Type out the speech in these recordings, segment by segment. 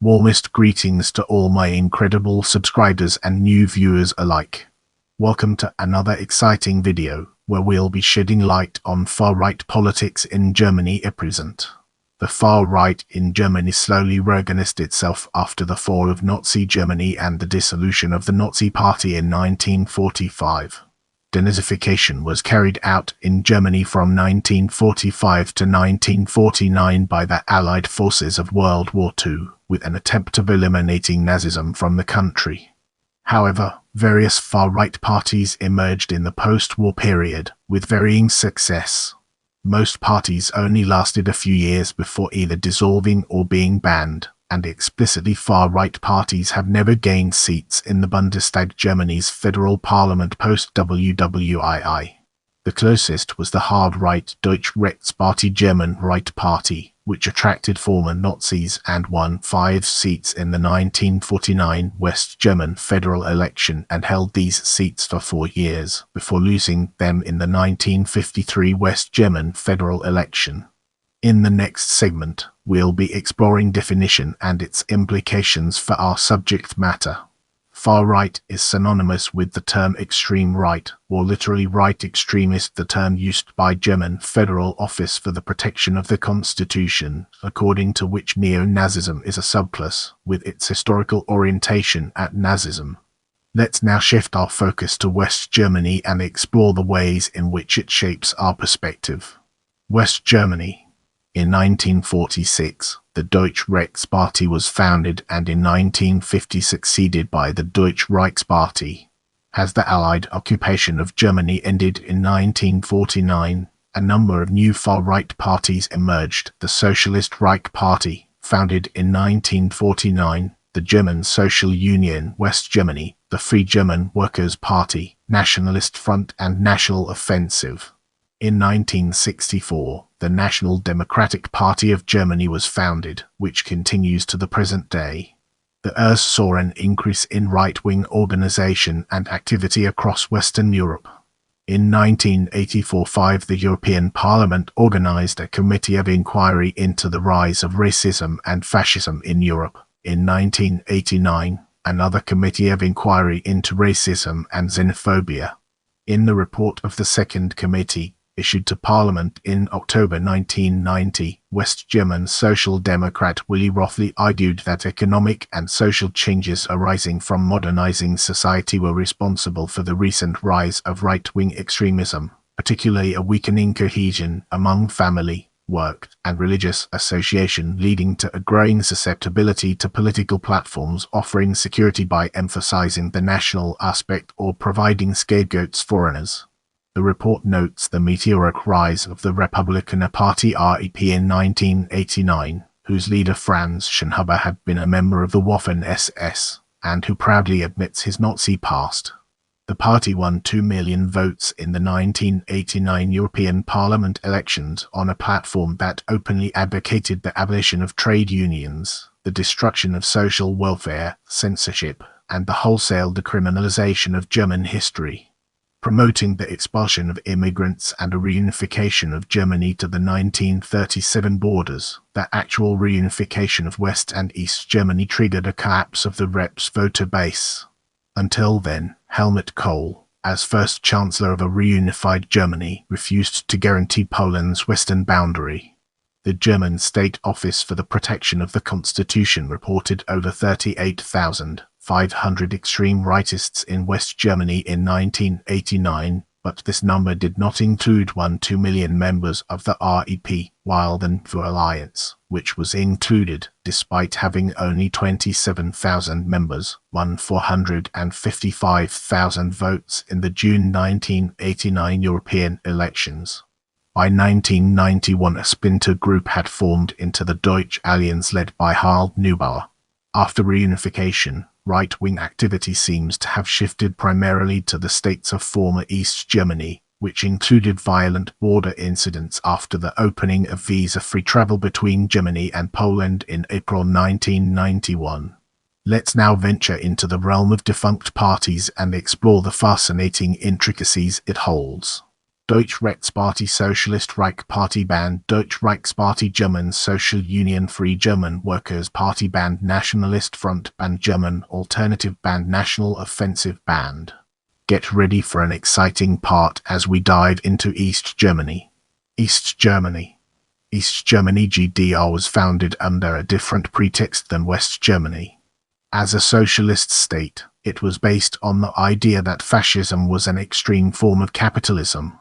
Warmest greetings to all my incredible subscribers and new viewers alike. Welcome to another exciting video, where we'll be shedding light on far-right politics in Germany at present. The far right in Germany slowly reorganized itself after the fall of Nazi Germany and the dissolution of the Nazi Party in 1945. Denazification was carried out in Germany from 1945 to 1949 by the Allied forces of World War II, with an attempt of eliminating Nazism from the country. However, various far-right parties emerged in the post-war period, with varying success. Most parties only lasted a few years before either dissolving or being banned, and explicitly far-right parties have never gained seats in the Bundestag, Germany's federal parliament post-WWII. The closest was the hard-right Deutsche Rechtspartei German Right Party, which attracted former Nazis and won 5 seats in the 1949 West German federal election and held these seats for 4 years, before losing them in the 1953 West German federal election. In the next segment, we'll be exploring definition and its implications for our subject matter. Far-right is synonymous with the term extreme right, or literally right extremist, the term used by German Federal Office for the Protection of the Constitution, according to which neo-Nazism is a subclass, with its historical orientation at Nazism. Let's now shift our focus to West Germany and explore the ways in which it shapes our perspective. West Germany. In 1946, the Deutsche Rechtspartei was founded and in 1950 succeeded by the Deutsche Rechtspartei. As the Allied occupation of Germany ended in 1949, a number of new far-right parties emerged: the Socialist Reich Party, founded in 1949, the German Social Union West Germany, the Free German Workers' Party, Nationalist Front and National Offensive. In 1964, the National Democratic Party of Germany was founded, which continues to the present day. The ERS saw an increase in right-wing organization and activity across Western Europe. In 1984-5, the European Parliament organized a committee of inquiry into the rise of racism and fascism in Europe. In 1989, another committee of inquiry into racism and xenophobia. In the report of the second committee, issued to Parliament in October 1990, West German Social Democrat Willy Rothli argued that economic and social changes arising from modernizing society were responsible for the recent rise of right-wing extremism, particularly a weakening cohesion among family, work, and religious association, leading to a growing susceptibility to political platforms offering security by emphasizing the national aspect or providing scapegoats for foreigners. The report notes the meteoric rise of the Republican Party (REP) in 1989, whose leader Franz Schönhaber had been a member of the Waffen-SS, and who proudly admits his Nazi past. The party won 2 million votes in the 1989 European Parliament elections on a platform that openly advocated the abolition of trade unions, the destruction of social welfare, censorship, and the wholesale decriminalization of German history. Promoting the expulsion of immigrants and a reunification of Germany to the 1937 borders. The actual reunification of West and East Germany triggered a collapse of the REP's voter base. Until then, Helmut Kohl, as first Chancellor of a reunified Germany, refused to guarantee Poland's western boundary. The German State Office for the Protection of the Constitution reported over 38,500 extreme rightists in West Germany in 1989, but this number did not include 2 million members of the REP, while the NFO Alliance, which was included, despite having only 27,000 members, won 455,000 votes in the June 1989 European elections. By 1991, a splinter group had formed into the Deutsche Alliance led by Harald Neubauer. After reunification, right-wing activity seems to have shifted primarily to the states of former East Germany, which included violent border incidents after the opening of visa-free travel between Germany and Poland in April 1991. Let's now venture into the realm of defunct parties and explore the fascinating intricacies it holds. Deutsche Rechtspartei Socialist Reich Party Band, Deutsche Reichspartei German Social Union, Free German Workers Party Band, Nationalist Front Band, German Alternative Band, National Offensive Band. Get ready for an exciting part as we dive into East Germany. East Germany. East Germany GDR was founded under a different pretext than West Germany. As a socialist state, it was based on the idea that fascism was an extreme form of capitalism.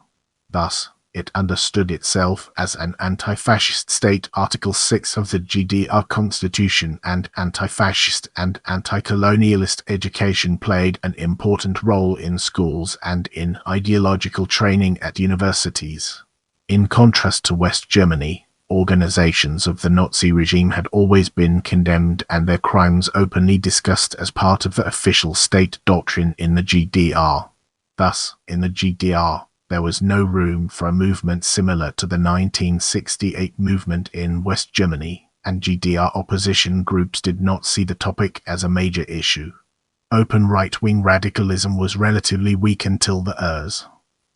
Thus, it understood itself as an anti-fascist state. Article 6 of the GDR Constitution and anti-fascist and anti-colonialist education played an important role in schools and in ideological training at universities. In contrast to West Germany, organizations of the Nazi regime had always been condemned and their crimes openly discussed as part of the official state doctrine in the GDR. Thus, in the GDR, there was no room for a movement similar to the 1968 movement in West Germany, and GDR opposition groups did not see the topic as a major issue. Open right-wing radicalism was relatively weak until the ERS.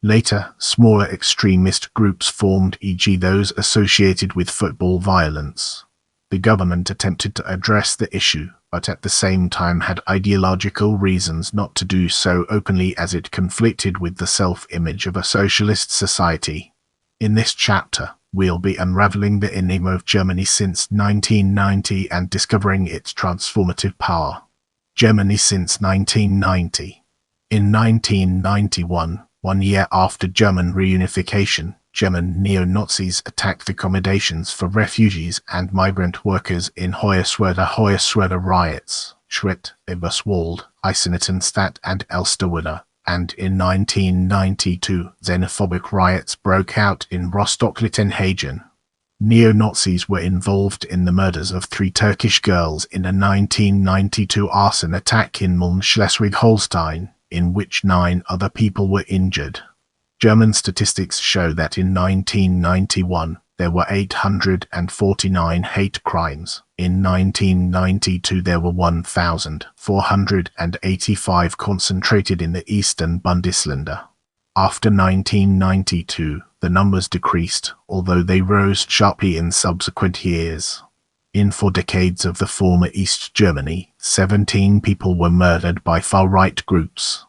Later, smaller extremist groups formed, e.g. those associated with football violence. The government attempted to address the issue, but at the same time had ideological reasons not to do so openly, as it conflicted with the self-image of a socialist society. In this chapter, we'll be unraveling the enigma of Germany since 1990 and discovering its transformative power. Germany since 1990. In 1991, 1 year after German reunification, German neo-Nazis attacked accommodations for refugees and migrant workers in Hoyerswerda riots, Schritt, Eberswalde, Eisenhüttenstadt and Elsterwerda, and in 1992 xenophobic riots broke out in Rostock-Lichtenhagen. Neo-Nazis were involved in the murders of 3 Turkish girls in a 1992 arson attack in Mulm, Schleswig-Holstein, in which 9 other people were injured. German statistics show that in 1991, there were 849 hate crimes. In 1992, there were 1,485 concentrated in the Eastern Bundesländer. After 1992, the numbers decreased, although they rose sharply in subsequent years. In 4 decades of the former East Germany, 17 people were murdered by far-right groups.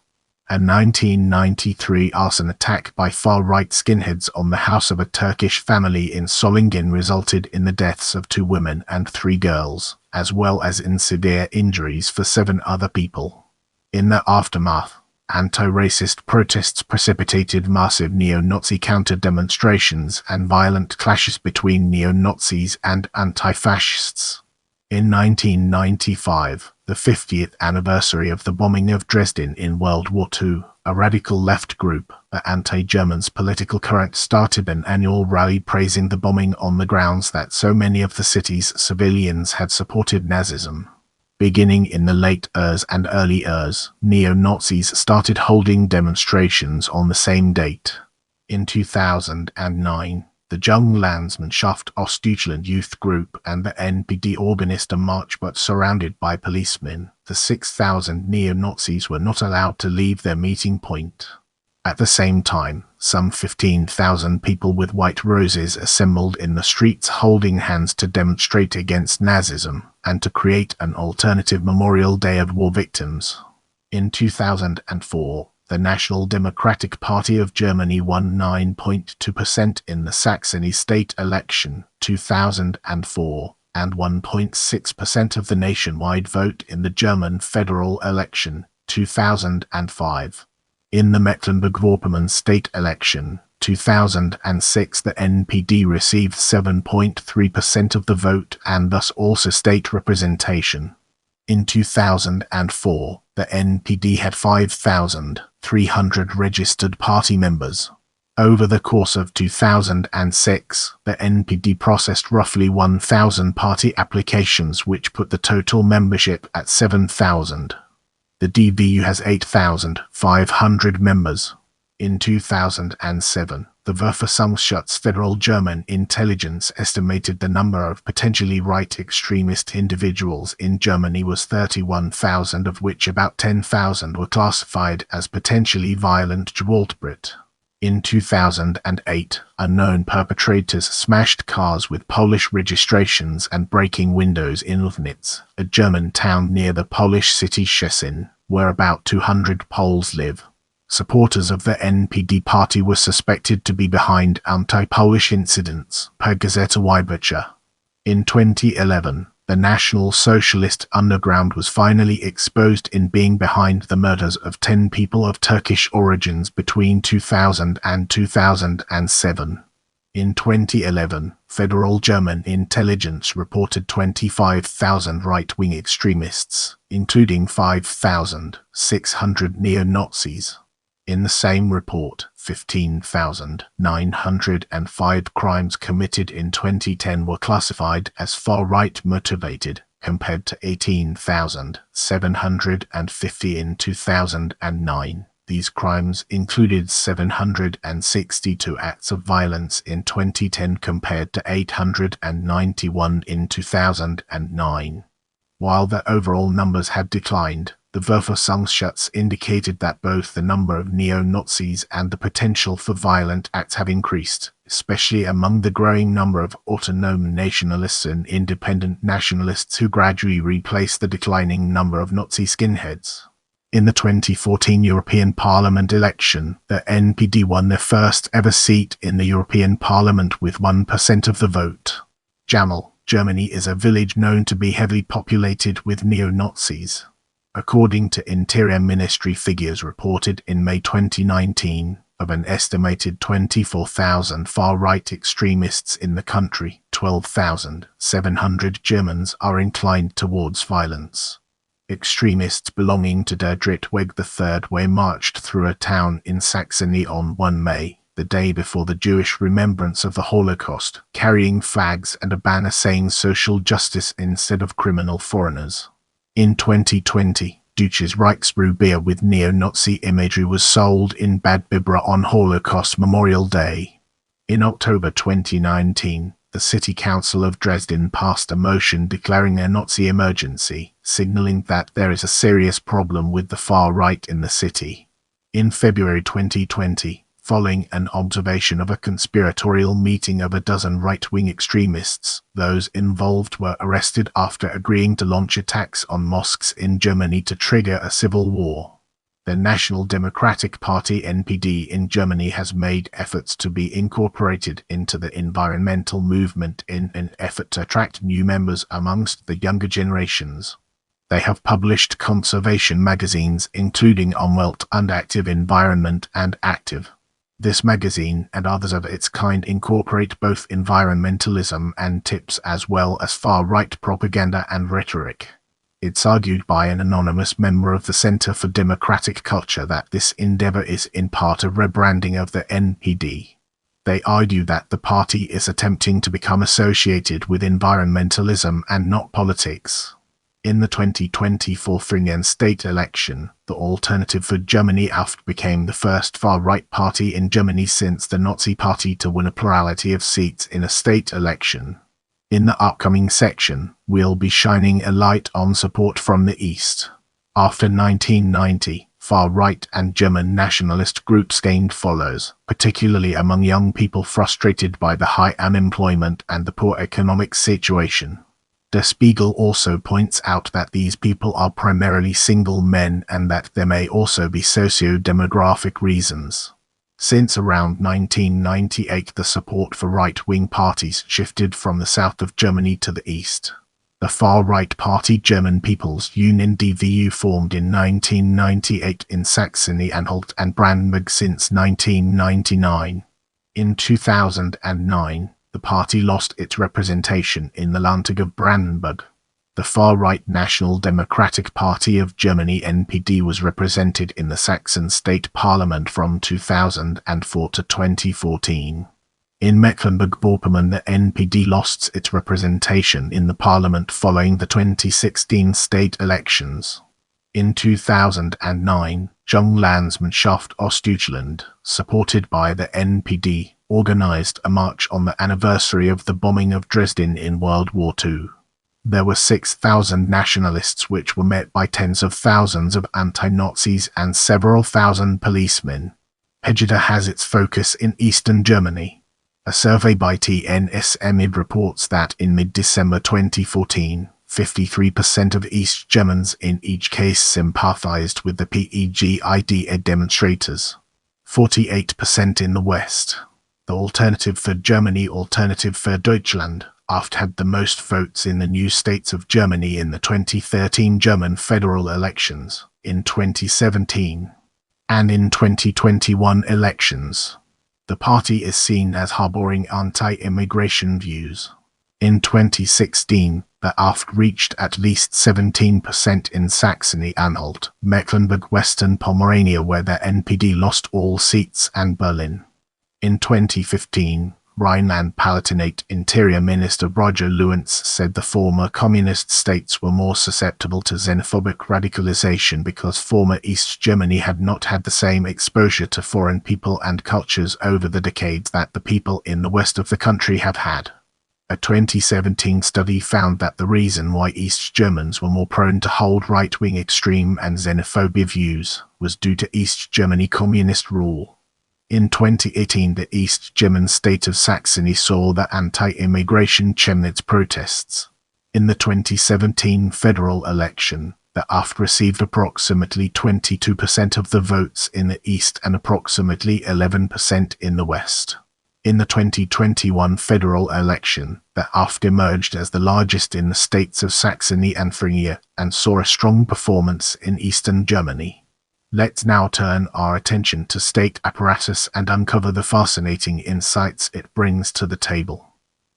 A 1993 arson attack by far-right skinheads on the house of a Turkish family in Solingen resulted in the deaths of 2 women and 3 girls, as well as in severe injuries for 7 other people. In the aftermath, anti-racist protests precipitated massive neo-Nazi counter-demonstrations and violent clashes between neo-Nazis and anti-fascists. In 1995, the 50th anniversary of the bombing of Dresden in World War II, a radical left group, the Anti-Germans political current, started an annual rally praising the bombing on the grounds that so many of the city's civilians had supported Nazism. Beginning in the late ERS and early ERS, neo-Nazis started holding demonstrations on the same date. In 2009, the Jung Landsmannschaft Ostdeutschland youth group and the NPD organized a march, but surrounded by policemen. The 6,000 neo-Nazis were not allowed to leave their meeting point. At the same time, some 15,000 people with white roses assembled in the streets holding hands to demonstrate against Nazism and to create an alternative Memorial Day of war victims. In 2004, the National Democratic Party of Germany won 9.2% in the Saxony state election 2004 and 1.6% of the nationwide vote in the German federal election 2005. In the Mecklenburg-Vorpommern state election 2006, the NPD received 7.3% of the vote and thus also state representation. In 2004, the NPD had 5,300 registered party members. Over the course of 2006, the NPD processed roughly 1,000 party applications, which put the total membership at 7,000. The DVU has 8,500 members. In 2007, the Verfassungsschutz Federal German Intelligence estimated the number of potentially right extremist individuals in Germany was 31,000, of which about 10,000 were classified as potentially violent Gewaltbrot. In 2008, unknown perpetrators smashed cars with Polish registrations and breaking windows in Lubnitz, a German town near the Polish city Szczecin, where about 200 Poles live. Supporters of the NPD party were suspected to be behind anti-Polish incidents, per Gazeta Wyborcza. In 2011, the National Socialist underground was finally exposed in being behind the murders of 10 people of Turkish origins between 2000 and 2007. In 2011, Federal German intelligence reported 25,000 right-wing extremists, including 5,600 neo-Nazis. In the same report, 15,905 crimes committed in 2010 were classified as far-right motivated, compared to 18,750 in 2009. These crimes included 762 acts of violence in 2010 compared to 891 in 2009. While the overall numbers had declined, the Verfassungsschutz indicated that both the number of neo-Nazis and the potential for violent acts have increased, especially among the growing number of autonomous nationalists and independent nationalists who gradually replace the declining number of Nazi skinheads. In the 2014 European Parliament election, the NPD won their first ever seat in the European Parliament with 1% of the vote. Jamel, Germany is a village known to be heavily populated with neo-Nazis. According to Interior Ministry figures reported in May 2019, of an estimated 24,000 far-right extremists in the country, 12,700 Germans are inclined towards violence. Extremists belonging to Der Dritte Weg the Third Way marched through a town in Saxony on 1 May, the day before the Jewish remembrance of the Holocaust, carrying flags and a banner saying social justice instead of criminal foreigners. In 2020, Deutsche Rechtspartei beer with neo-Nazi imagery was sold in Bad Bibra on Holocaust Memorial Day. In October 2019, the City Council of Dresden passed a motion declaring a Nazi emergency, signaling that there is a serious problem with the far right in the city. In February 2020, following an observation of a conspiratorial meeting of a dozen right-wing extremists, those involved were arrested after agreeing to launch attacks on mosques in Germany to trigger a civil war. The National Democratic Party (NPD) in Germany has made efforts to be incorporated into the environmental movement in an effort to attract new members amongst the younger generations. They have published conservation magazines including Umwelt and Active Environment and Active. This magazine and others of its kind incorporate both environmentalism and tips as well as far-right propaganda and rhetoric. It's argued by an anonymous member of the Center for Democratic Culture that this endeavor is in part a rebranding of the NPD. They argue that the party is attempting to become associated with environmentalism and not politics. In the 2024 Thüringen state election, the Alternative for Germany AfD became the first far-right party in Germany since the Nazi Party to win a plurality of seats in a state election. In the upcoming section, we'll be shining a light on support from the East. After 1990, far-right and German nationalist groups gained followers, particularly among young people frustrated by the high unemployment and the poor economic situation. Der Spiegel also points out that these people are primarily single men and that there may also be socio-demographic reasons. Since around 1998, the support for right-wing parties shifted from the south of Germany to the east. The far-right party German People's Union (DVU) formed in 1998 in Saxony-Anhalt and Brandenburg since 1999. In 2009, the party lost its representation in the Landtag of Brandenburg. The far-right National Democratic Party of Germany (NPD) was represented in the Saxon State Parliament from 2004 to 2014. In Mecklenburg-Vorpommern, the NPD lost its representation in the parliament following the 2016 state elections. In 2009, Junglandsmannschaft Ostdeutschland, supported by the NPD, organized a march on the anniversary of the bombing of Dresden in World War II. There were 6,000 nationalists which were met by tens of thousands of anti-Nazis and several thousand policemen. Pegida has its focus in Eastern Germany. A survey by TNS-MID reports that in mid-December 2014, 53% of East Germans in each case sympathized with the PEGIDE demonstrators. 48% in the West. The Alternative for Germany, Alternative for Deutschland, had the most votes in the new states of Germany in the 2013 German federal elections, in 2017, and in 2021 elections. The party is seen as harboring anti-immigration views. In 2016, the AfD reached at least 17% in Saxony-Anhalt, Mecklenburg-Western Pomerania, where the NPD lost all seats, and Berlin. In 2015, Rhineland-Palatinate Interior Minister Roger Lewins said the former communist states were more susceptible to xenophobic radicalization because former East Germany had not had the same exposure to foreign people and cultures over the decades that the people in the west of the country have had. A 2017 study found that the reason why East Germans were more prone to hold right-wing extreme and xenophobia views was due to East Germany communist rule. In 2018, the East German state of Saxony saw the anti-immigration Chemnitz protests. In the 2017 federal election, the AfD received approximately 22% of the votes in the East and approximately 11% in the West. In the 2021 federal election, the AfD emerged as the largest in the states of Saxony and Thuringia and saw a strong performance in Eastern Germany. Let's now turn our attention to state apparatus and uncover the fascinating insights it brings to the table.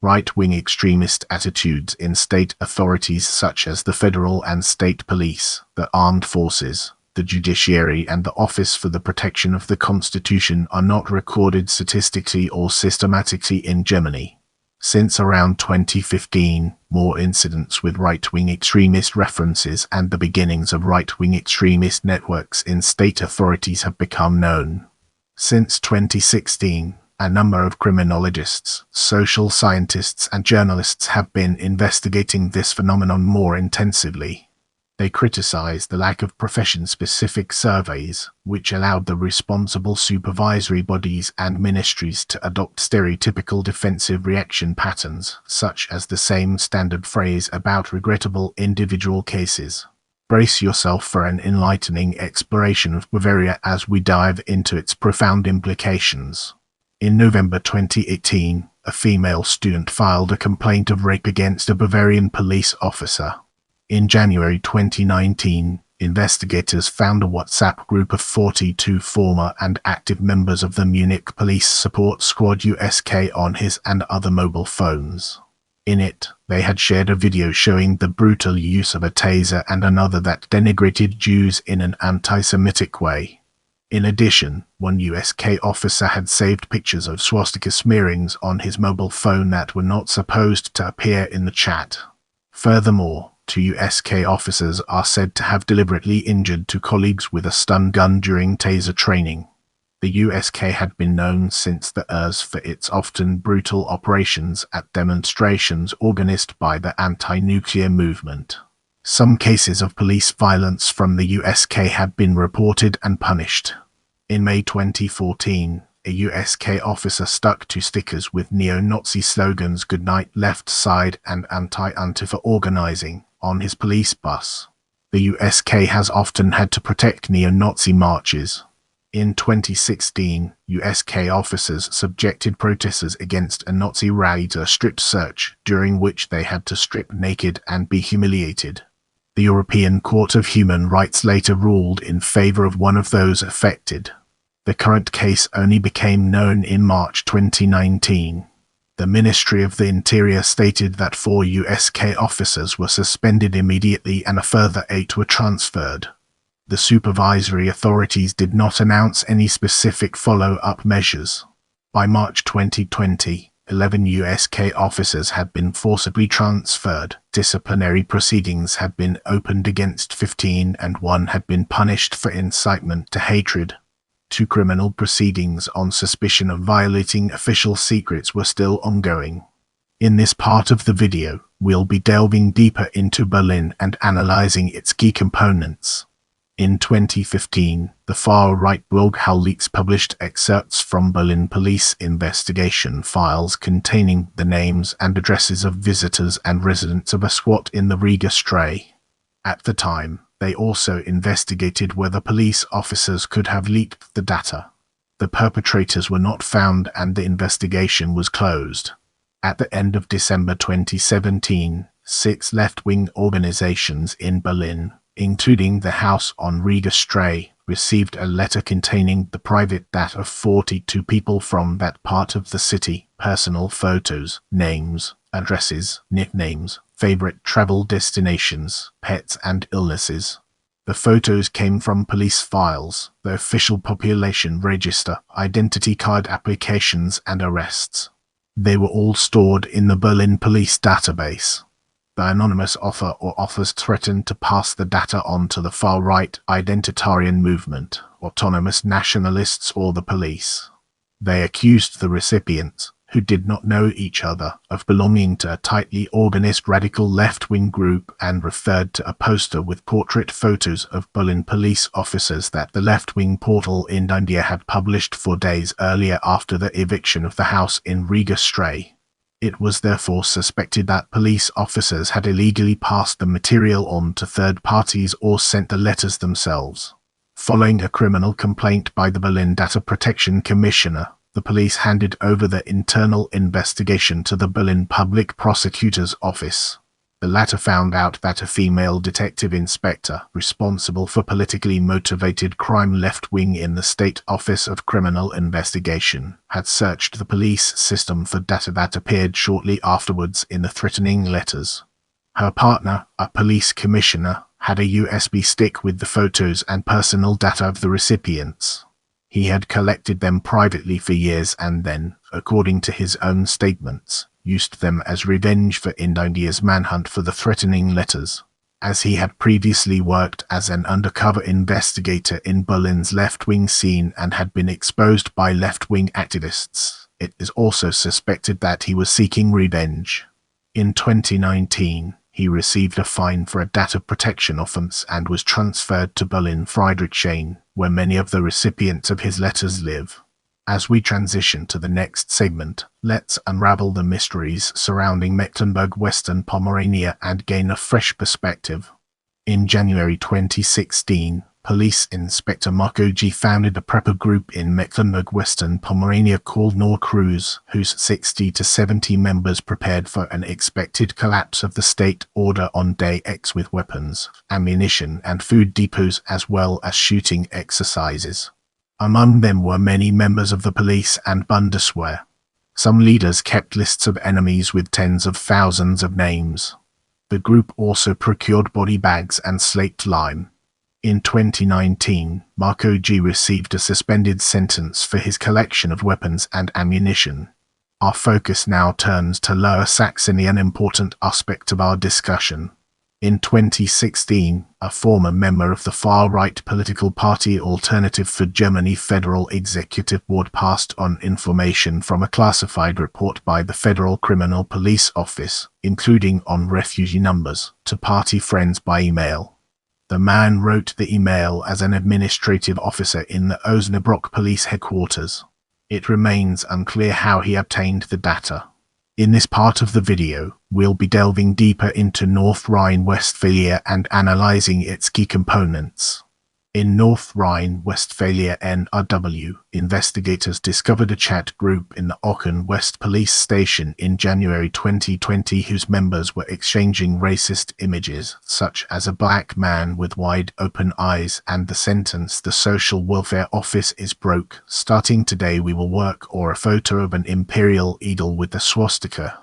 Right-wing extremist attitudes in state authorities such as the federal and state police, the armed forces, the judiciary and the Office for the Protection of the Constitution are not recorded statistically or systematically in Germany. Since around 2015, more incidents with right-wing extremist references and the beginnings of right-wing extremist networks in state authorities have become known. Since 2016, a number of criminologists, social scientists and journalists have been investigating this phenomenon more intensively. They criticized the lack of profession-specific surveys, which allowed the responsible supervisory bodies and ministries to adopt stereotypical defensive reaction patterns, such as the same standard phrase about regrettable individual cases. Brace yourself for an enlightening exploration of Bavaria as we dive into its profound implications. In November 2018, a female student filed a complaint of rape against a Bavarian police officer. In January 2019, investigators found a WhatsApp group of 42 former and active members of the Munich Police Support Squad USK on his and other mobile phones. In it, they had shared a video showing the brutal use of a taser and another that denigrated Jews in an anti-Semitic way. In addition, one USK officer had saved pictures of swastika smearings on his mobile phone that were not supposed to appear in the chat. Furthermore, 2 USK officers are said to have deliberately injured 2 colleagues with a stun gun during taser training. The USK had been known since the ERS for its often brutal operations at demonstrations organized by the anti-nuclear movement. Some cases of police violence from the USK have been reported and punished. In May 2014, a USK officer stuck 2 stickers with neo-Nazi slogans "Goodnight Left Side" and "Anti-Antifa Organizing" on his police bus. The USK has often had to protect neo-Nazi marches. In 2016, USK officers subjected protesters against a Nazi rally to a strict search, during which they had to strip naked and be humiliated. The European Court of Human Rights later ruled in favor of one of those affected. The current case only became known in March 2019. The Ministry of the Interior stated that 4 USK officers were suspended immediately and a further 8 were transferred. The supervisory authorities did not announce any specific follow-up measures. By March 2020, 11 USK officers had been forcibly transferred, disciplinary proceedings had been opened against 15 and 1 had been punished for incitement to hatred. 2 criminal proceedings on suspicion of violating official secrets were still ongoing. In this part of the video, we'll be delving deeper into Berlin and analyzing its key components. In 2015, the far-right blog HowLeaks published excerpts from Berlin police investigation files containing the names and addresses of visitors and residents of a squat in the Riga Stray. At the time, they also investigated whether police officers could have leaked the data. The perpetrators were not found and the investigation was closed. At the end of December 2017, 6 left-wing organizations in Berlin, including the House on Riga Stray, received a letter containing the private data of 42 people from that part of the city, personal photos, names, addresses, nicknames, favorite travel destinations, pets and illnesses. The photos came from police files, the official population register, identity card applications and arrests. They were all stored in the Berlin police database. The anonymous author or authors threatened to pass the data on to the far-right identitarian movement, autonomous nationalists or the police. They accused the recipients, who did not know each other, of belonging to a tightly organized radical left-wing group and referred to a poster with portrait photos of Berlin police officers that the left-wing portal in India had published 4 days earlier after the eviction of the house in Riga Stray. It was therefore suspected that police officers had illegally passed the material on to third parties or sent the letters themselves. Following a criminal complaint by the Berlin Data Protection Commissioner, the police handed over the internal investigation to the Berlin Public Prosecutor's Office. The latter found out that a female detective inspector responsible for politically motivated crime left-wing in the State Office of Criminal Investigation had searched the police system for data that appeared shortly afterwards in the threatening letters. Her partner, a police commissioner, had a USB stick with the photos and personal data of the recipients. He had collected them privately for years and then, according to his own statements, used them as revenge for India's manhunt for the threatening letters. As he had previously worked as an undercover investigator in Berlin's left-wing scene and had been exposed by left-wing activists, it is also suspected that he was seeking revenge. In 2019, he received a fine for a data protection offense and was transferred to Berlin Friedrichshain, where many of the recipients of his letters live. As we transition to the next segment, let's unravel the mysteries surrounding Mecklenburg-Western Pomerania and gain a fresh perspective. In January 2016, Police Inspector Marco G. founded a prepper group in Mecklenburg-Western Pomerania called Nordkreuz, whose 60 to 70 members prepared for an expected collapse of the state order on Day X with weapons, ammunition and food depots as well as shooting exercises. Among them were many members of the police and Bundeswehr. Some leaders kept lists of enemies with tens of thousands of names. The group also procured body bags and slaked lime. In 2019, Marco G. received a suspended sentence for his collection of weapons and ammunition. Our focus now turns to Lower Saxony, an important aspect of our discussion. In 2016, a former member of the far-right political party Alternative for Germany Federal Executive Board passed on information from a classified report by the Federal Criminal Police Office, including on refugee numbers, to party friends by email. The man wrote the email as an administrative officer in the Osnabrück police headquarters. It remains unclear how he obtained the data. In this part of the video, we'll be delving deeper into North Rhine-Westphalia and analyzing its key components. In North Rhine-Westphalia NRW, investigators discovered a chat group in the Aachen West police station in January 2020 whose members were exchanging racist images, such as a black man with wide open eyes and the sentence "The social welfare office is broke. Starting today we will work," or a photo of an imperial eagle with the swastika.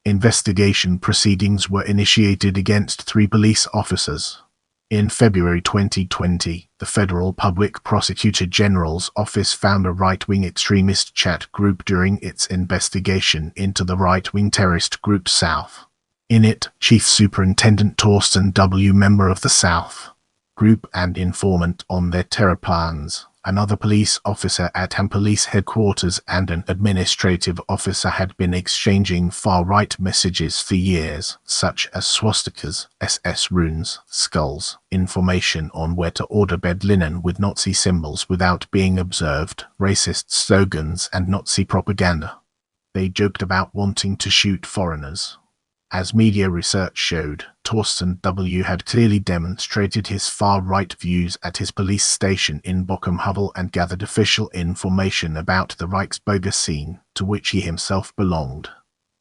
Investigation proceedings were initiated against 3 police officers. In February 2020, the Federal Public Prosecutor General's office found a right-wing extremist chat group during its investigation into the right-wing terrorist group South. In it, Chief Superintendent Torsten W., member of the South, group and informant on their terror plans. Another police officer at Ham Police Headquarters and an administrative officer had been exchanging far-right messages for years, such as swastikas, SS runes, skulls, information on where to order bed linen with Nazi symbols without being observed, racist slogans, and Nazi propaganda. They joked about wanting to shoot foreigners. As media research showed, Torsten W. had clearly demonstrated his far-right views at his police station in Bochum-Havel and gathered official information about the Reichsbürger scene, to which he himself belonged.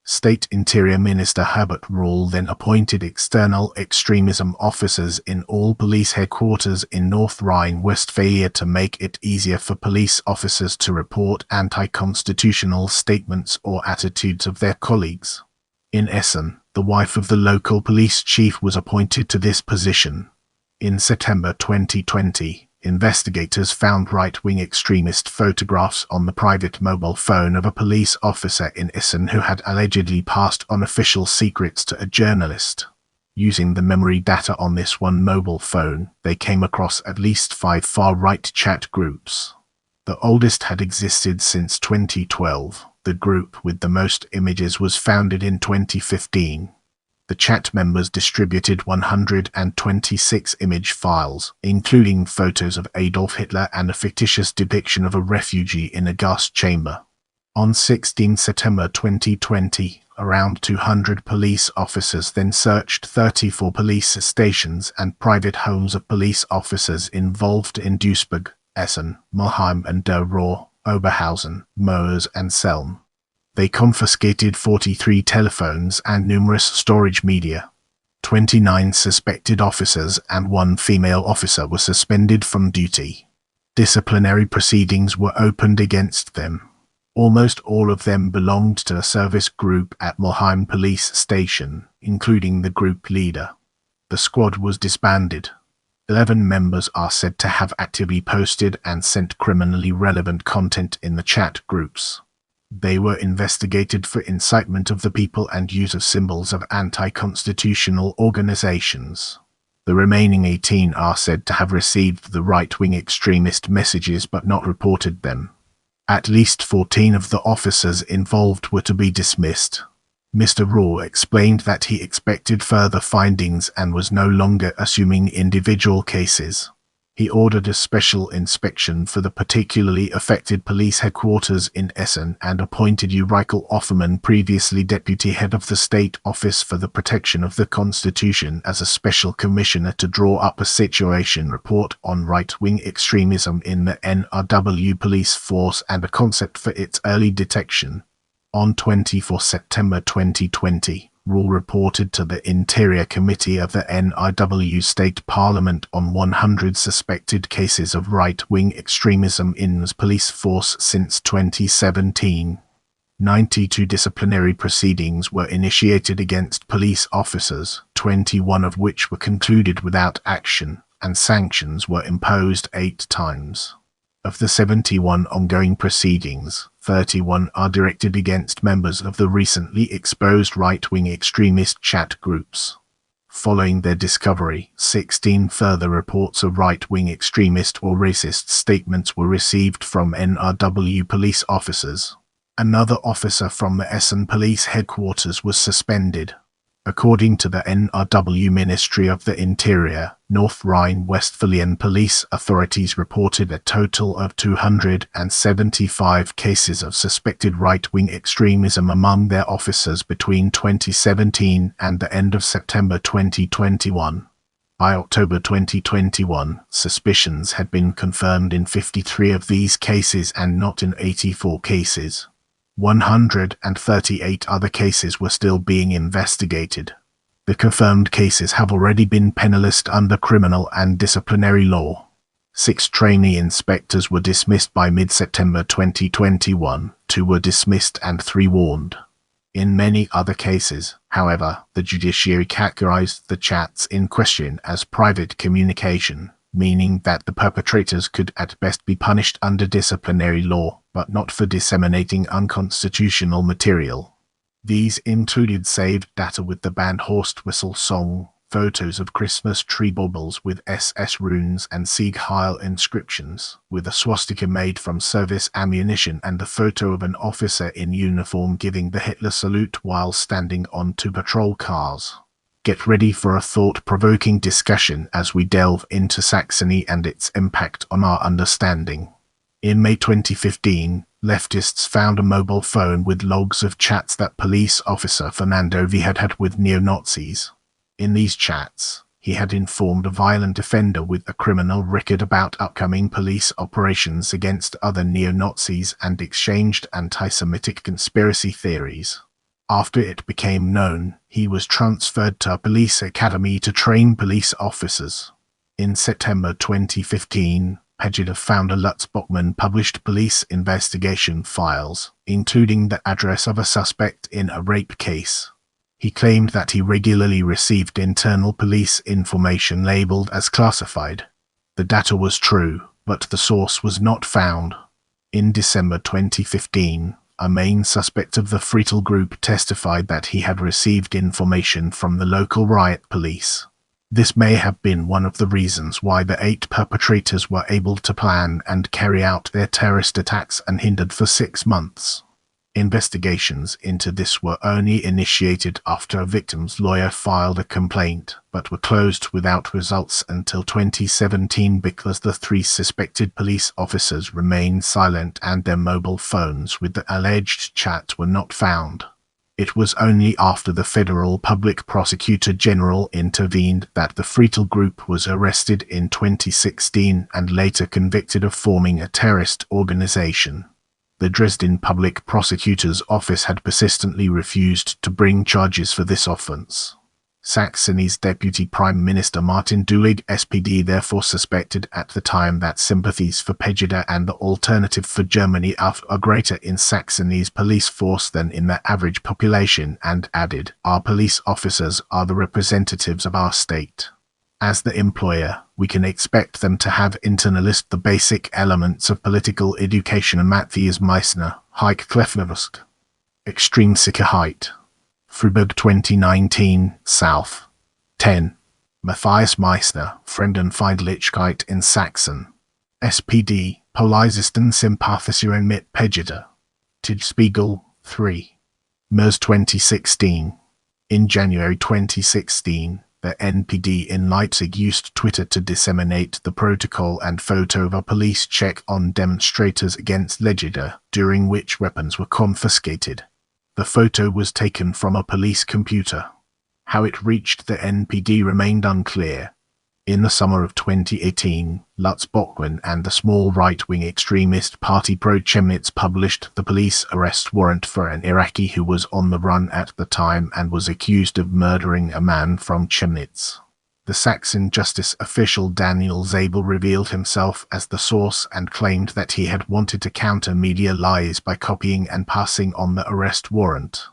State Interior Minister Herbert Röhrl then appointed external extremism officers in all police headquarters in North Rhine-Westphalia to make it easier for police officers to report anti-constitutional statements or attitudes of their colleagues. In Essen, the wife of the local police chief was appointed to this position. In September 2020, investigators found right-wing extremist photographs on the private mobile phone of a police officer in Essen who had allegedly passed on official secrets to a journalist. Using the memory data on this one mobile phone, they came across at least 5 far-right chat groups. The oldest had existed since 2012. The group with the most images was founded in 2015. The chat members distributed 126 image files, including photos of Adolf Hitler and a fictitious depiction of a refugee in a gas chamber. On 16 September 2020, around 200 police officers then searched 34 police stations and private homes of police officers involved in Duisburg, Essen, Mülheim and Der Ruhr, Oberhausen, Moers and Selm. They confiscated 43 telephones and numerous storage media. 29 suspected officers and 1 female officer were suspended from duty. Disciplinary proceedings were opened against them. Almost all of them belonged to a service group at Mülheim police station, including the group leader. The squad was disbanded. 11 members are said to have actively posted and sent criminally relevant content in the chat groups. They were investigated for incitement of the people and use of symbols of anti-constitutional organizations. The remaining 18 are said to have received the right-wing extremist messages but not reported them. At least 14 of the officers involved were to be dismissed. Mr. Röhrl explained that he expected further findings and was no longer assuming individual cases. He ordered a special inspection for the particularly affected police headquarters in Essen and appointed Ulrike Offermann, previously deputy head of the State Office for the Protection of the Constitution, as a special commissioner to draw up a situation report on right-wing extremism in the NRW police force and a concept for its early detection. On 24 September 2020, Röhrl reported to the Interior Committee of the NRW State Parliament on 100 suspected cases of right-wing extremism in the police force since 2017. 92 disciplinary proceedings were initiated against police officers, 21 of which were concluded without action, and sanctions were imposed 8 times. Of the 71 ongoing proceedings, 31 are directed against members of the recently exposed right-wing extremist chat groups. Following their discovery, 16 further reports of right-wing extremist or racist statements were received from NRW police officers. Another officer from the Essen police headquarters was suspended. According to the NRW Ministry of the Interior, North Rhine-Westphalian police authorities reported a total of 275 cases of suspected right-wing extremism among their officers between 2017 and the end of September 2021. By October 2021, suspicions had been confirmed in 53 of these cases and not in 84 cases. 138 other cases were still being investigated. The confirmed cases have already been penalised under criminal and disciplinary law. 6 trainee inspectors were dismissed by mid-September 2021, 2 were dismissed and 3 warned. In many other cases, however, the judiciary categorized the chats in question as private communication, meaning that the perpetrators could at best be punished under disciplinary law, but not for disseminating unconstitutional material. These included saved data with the band Horst Whistle song, photos of Christmas tree baubles with SS runes and Sieg Heil inscriptions, with a swastika made from service ammunition and the photo of an officer in uniform giving the Hitler salute while standing on two patrol cars. Get ready for a thought-provoking discussion as we delve into Saxony and its impact on our understanding. In May 2015, leftists found a mobile phone with logs of chats that police officer Fernando V had had with neo-Nazis. In these chats, he had informed a violent offender with a criminal record about upcoming police operations against other neo-Nazis and exchanged anti-Semitic conspiracy theories. After it became known, he was transferred to a police academy to train police officers. In September 2015, Pegida founder Lutz Bockmann published police investigation files, including the address of a suspect in a rape case. He claimed that he regularly received internal police information labeled as classified. The data was true, but the source was not found. In December 2015, a main suspect of the Friedel group testified that he had received information from the local riot police. This may have been one of the reasons why the 8 perpetrators were able to plan and carry out their terrorist attacks unhindered for 6 months. Investigations into this were only initiated after a victim's lawyer filed a complaint, but were closed without results until 2017 because the 3 suspected police officers remained silent and their mobile phones with the alleged chat were not found. It was only after the Federal Public Prosecutor General intervened that the Friedel group was arrested in 2016 and later convicted of forming a terrorist organization. The Dresden Public Prosecutor's Office had persistently refused to bring charges for this offense. Saxony's Deputy Prime Minister Martin Dulig, SPD, therefore suspected at the time that sympathies for Pegida and the Alternative for Germany are greater in Saxony's police force than in the average population, and added, "Our police officers are the representatives of our state. As the employer, we can expect them to have internalized the basic elements of political education." Matthias Meissner, Heikklefnevsk. Extreme Sicherheit. Freiburg 2019, South. 10. Matthias Meissner, Fremdenfeindlichkeit in Sachsen. SPD, Polizisten Sympathisieren mit Pegida. Spiegel, 3. Mers 2016. In January 2016, the NPD in Leipzig used Twitter to disseminate the protocol and photo of a police check on demonstrators against Legida, during which weapons were confiscated. The photo was taken from a police computer. How it reached the NPD remained unclear. In the summer of 2018, Lutz Bockmann and the small right-wing extremist party Pro-Chemnitz published the police arrest warrant for an Iraqi who was on the run at the time and was accused of murdering a man from Chemnitz. The Saxon justice official Daniel Zabel revealed himself as the source and claimed that he had wanted to counter media lies by copying and passing on the arrest warrant.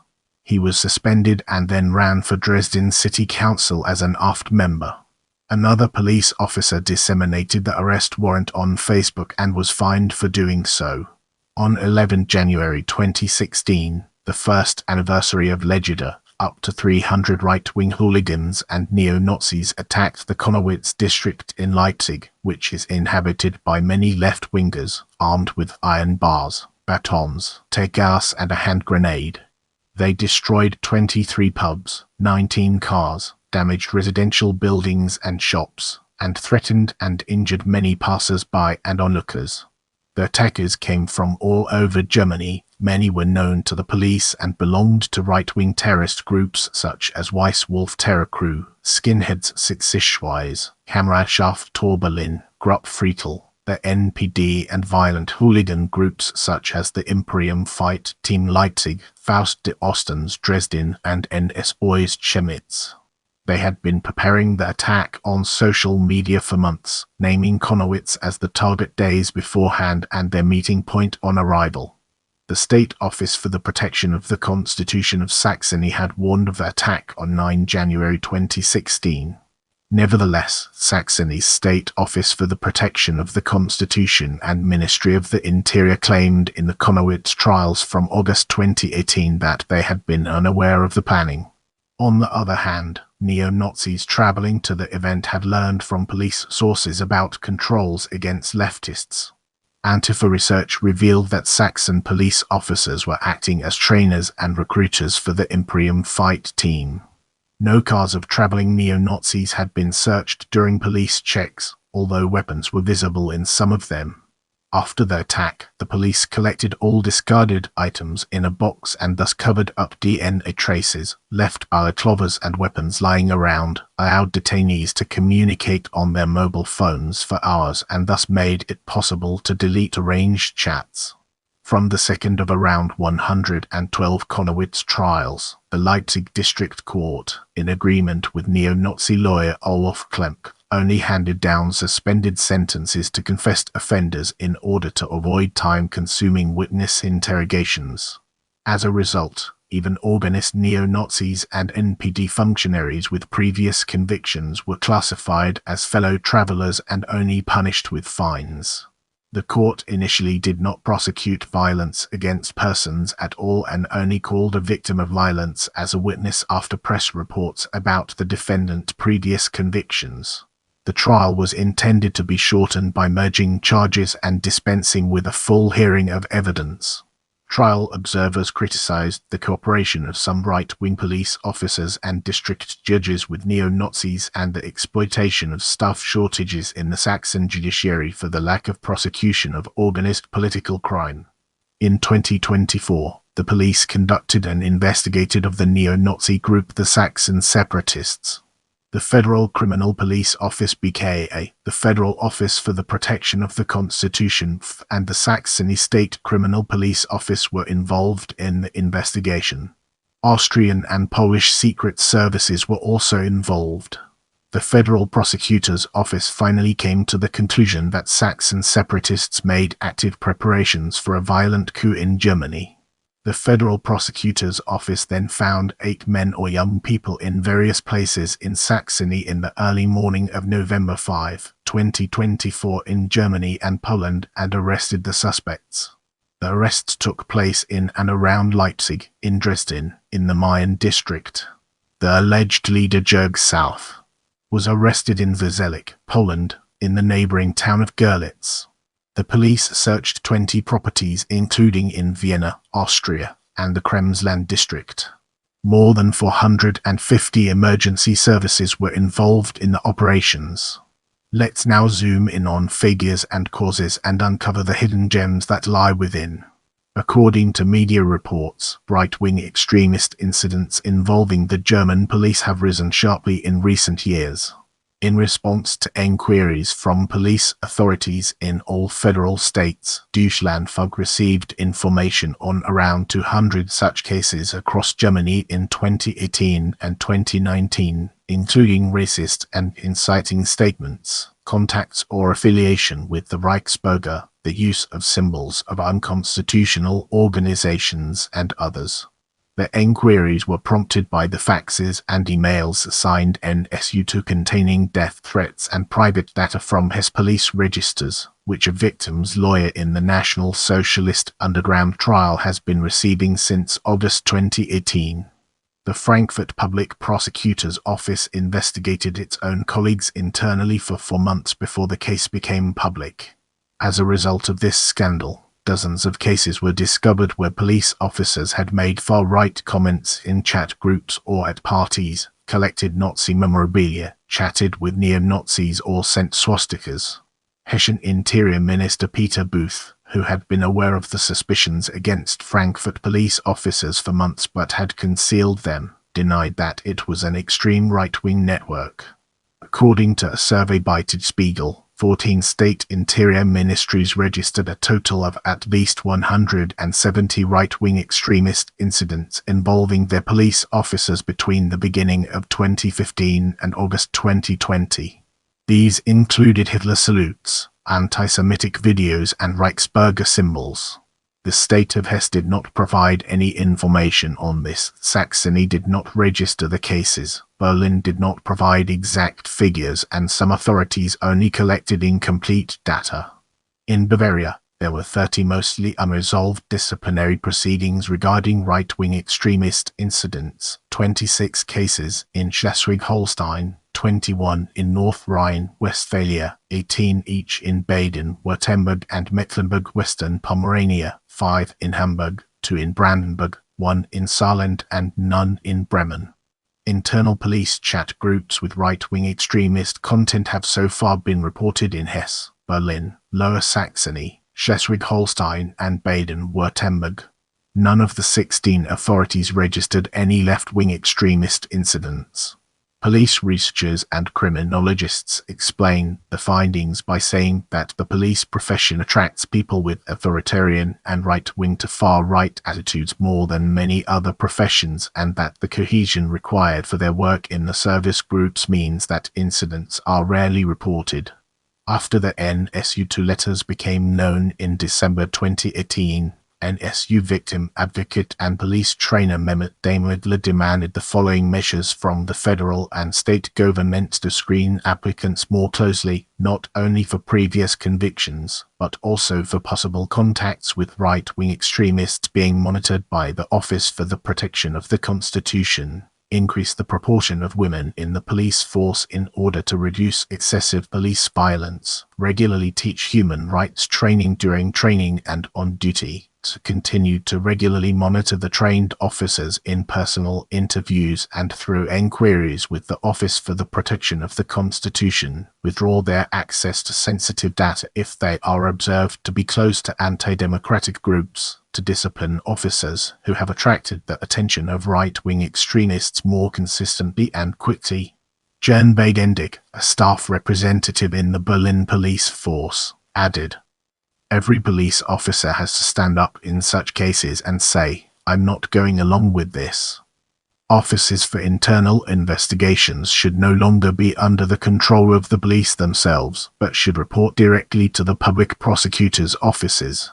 He was suspended and then ran for Dresden City Council as an AfD member. Another police officer disseminated the arrest warrant on Facebook and was fined for doing so. On 11 January 2016, the first anniversary of Legida, up to 300 right-wing hooligans and neo-Nazis attacked the Konowitz district in Leipzig, which is inhabited by many left-wingers, armed with iron bars, batons, tear gas and a hand grenade. They destroyed 23 pubs, 19 cars, damaged residential buildings and shops, and threatened and injured many passers-by and onlookers. The attackers came from all over Germany. Many were known to the police and belonged to right-wing terrorist groups such as Weißwolf Terror Crew, Skinheads Sitzschweiß, Kameradschaft Torberlin, Gruppe Friedel, the NPD, and violent hooligan groups such as the Imperium Fight Team Leipzig, Faust de Ostens Dresden, and NS Boys Chemnitz. They had been preparing the attack on social media for months, naming Konowitz as the target days beforehand and their meeting point on arrival. The State Office for the Protection of the Constitution of Saxony had warned of the attack on 9 January 2016. Nevertheless, Saxony's State Office for the Protection of the Constitution and Ministry of the Interior claimed in the Konowitz trials from August 2018 that they had been unaware of the planning. On the other hand, Neo-Nazis traveling to the event had learned from police sources about controls against leftists. Antifa research revealed that Saxon police officers were acting as trainers and recruiters for the Imperium fight team. No cars of traveling neo-Nazis had been searched during police checks, although weapons were visible in some of them. After the attack, the police collected all discarded items in a box and thus covered up DNA traces left by clovers and weapons lying around, allowed detainees to communicate on their mobile phones for hours and thus made it possible to delete arranged chats. From the second of around 112 Konowitz trials, the Leipzig District Court, in agreement with neo-Nazi lawyer Olaf Klemk, only handed down suspended sentences to confessed offenders in order to avoid time-consuming witness interrogations. As a result, even organist neo-Nazis and NPD functionaries with previous convictions were classified as fellow travelers and only punished with fines. The court initially did not prosecute violence against persons at all and only called a victim of violence as a witness after press reports about the defendant's previous convictions. The trial was intended to be shortened by merging charges and dispensing with a full hearing of evidence. Trial observers criticized the cooperation of some right-wing police officers and district judges with neo-Nazis and the exploitation of staff shortages in the Saxon judiciary for the lack of prosecution of organized political crime. In 2024, the police conducted an investigation of the neo-Nazi group the Saxon Separatists. The Federal Criminal Police Office BKA, the Federal Office for the Protection of the Constitution and the Saxony State Criminal Police Office were involved in the investigation. Austrian and Polish secret services were also involved. The Federal Prosecutor's Office finally came to the conclusion that Saxon separatists made active preparations for a violent coup in Germany. The Federal Prosecutor's Office then found 8 men or young people in various places in Saxony in the early morning of November 5, 2024 in Germany and Poland and arrested the suspects. The arrests took place in and around Leipzig, in Dresden, in the Main district. The alleged leader Jörg South was arrested in Wieselik, Poland, in the neighboring town of Görlitz. The police searched 20 properties including in Vienna, Austria, and the Kremsland district. More than 450 emergency services were involved in the operations. Let's now zoom in on figures and causes and uncover the hidden gems that lie within. According to media reports, right-wing extremist incidents involving the German police have risen sharply in recent years. In response to enquiries from police authorities in all federal states, Deutschlandfunk received information on around 200 such cases across Germany in 2018 and 2019, including racist and inciting statements, contacts or affiliation with the Reichsbürger, the use of symbols of unconstitutional organizations, and others. The enquiries were prompted by the faxes and emails signed NSU2 containing death threats and private data from his police registers, which a victim's lawyer in the National Socialist Underground trial has been receiving since August 2018. The Frankfurt Public Prosecutor's Office investigated its own colleagues internally for 4 months before the case became public. As a result of this scandal, dozens of cases were discovered where police officers had made far-right comments in chat groups or at parties, collected Nazi memorabilia, chatted with neo-Nazis or sent swastikas. Hessian Interior Minister Peter Booth, who had been aware of the suspicions against Frankfurt police officers for months but had concealed them, denied that it was an extreme right-wing network. According to a survey by Der Spiegel, 14 state interior ministries registered a total of at least 170 right-wing extremist incidents involving their police officers between the beginning of 2015 and August 2020. These included Hitler salutes, anti-Semitic videos and Reichsbürger symbols. The state of Hesse did not provide any information on this. Saxony did not register the cases. Berlin did not provide exact figures, and some authorities only collected incomplete data. In Bavaria, There were 30 mostly unresolved disciplinary proceedings regarding right-wing extremist incidents, 26 cases in Schleswig-Holstein, 21 in North Rhine-Westphalia, 18 each in Baden-Württemberg and Mecklenburg-Western Pomerania, 5 in Hamburg, 2 in Brandenburg, 1 in Saarland and none in Bremen. Internal police chat groups with right-wing extremist content have so far been reported in Hesse, Berlin, Lower Saxony, Schleswig-Holstein and Baden-Württemberg. None of the 16 authorities registered any left-wing extremist incidents. Police researchers and criminologists explain the findings by saying that the police profession attracts people with authoritarian and right-wing to far-right attitudes more than many other professions, and that the cohesion required for their work in the service groups means that incidents are rarely reported. After the NSU2 letters became known in December 2018, NSU victim advocate and police trainer Mehmet Demirli demanded the following measures from the federal and state governments to screen applicants more closely, not only for previous convictions, but also for possible contacts with right-wing extremists being monitored by the Office for the Protection of the Constitution. Increase the proportion of women in the police force in order to reduce excessive police violence. Regularly teach human rights training during training and on duty. To continue to regularly monitor the trained officers in personal interviews and through enquiries with the Office for the Protection of the Constitution. Withdraw their access to sensitive data if they are observed to be close to anti-democratic groups. To discipline officers who have attracted the attention of right-wing extremists more consistently and quickly. Jan Bagendig, a staff representative in the Berlin police force, added, "Every police officer has to stand up in such cases and say, 'I'm not going along with this.' Offices for internal investigations should no longer be under the control of the police themselves, but should report directly to the public prosecutor's offices."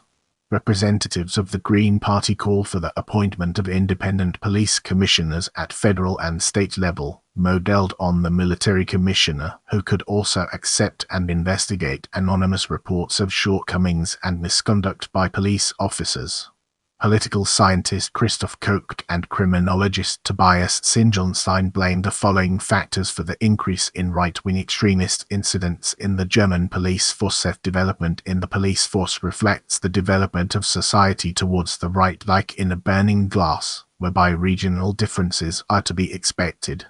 Representatives of the Green Party call for the appointment of independent police commissioners at federal and state level, modeled on the military commissioner, who could also accept and investigate anonymous reports of shortcomings and misconduct by police officers. Political scientist Christoph Koch and criminologist Tobias Singelstein blamed the following factors for the increase in right-wing extremist incidents in the German police force. Development in the police force reflects the development of society towards the right, like in a burning glass, whereby regional differences are to be expected.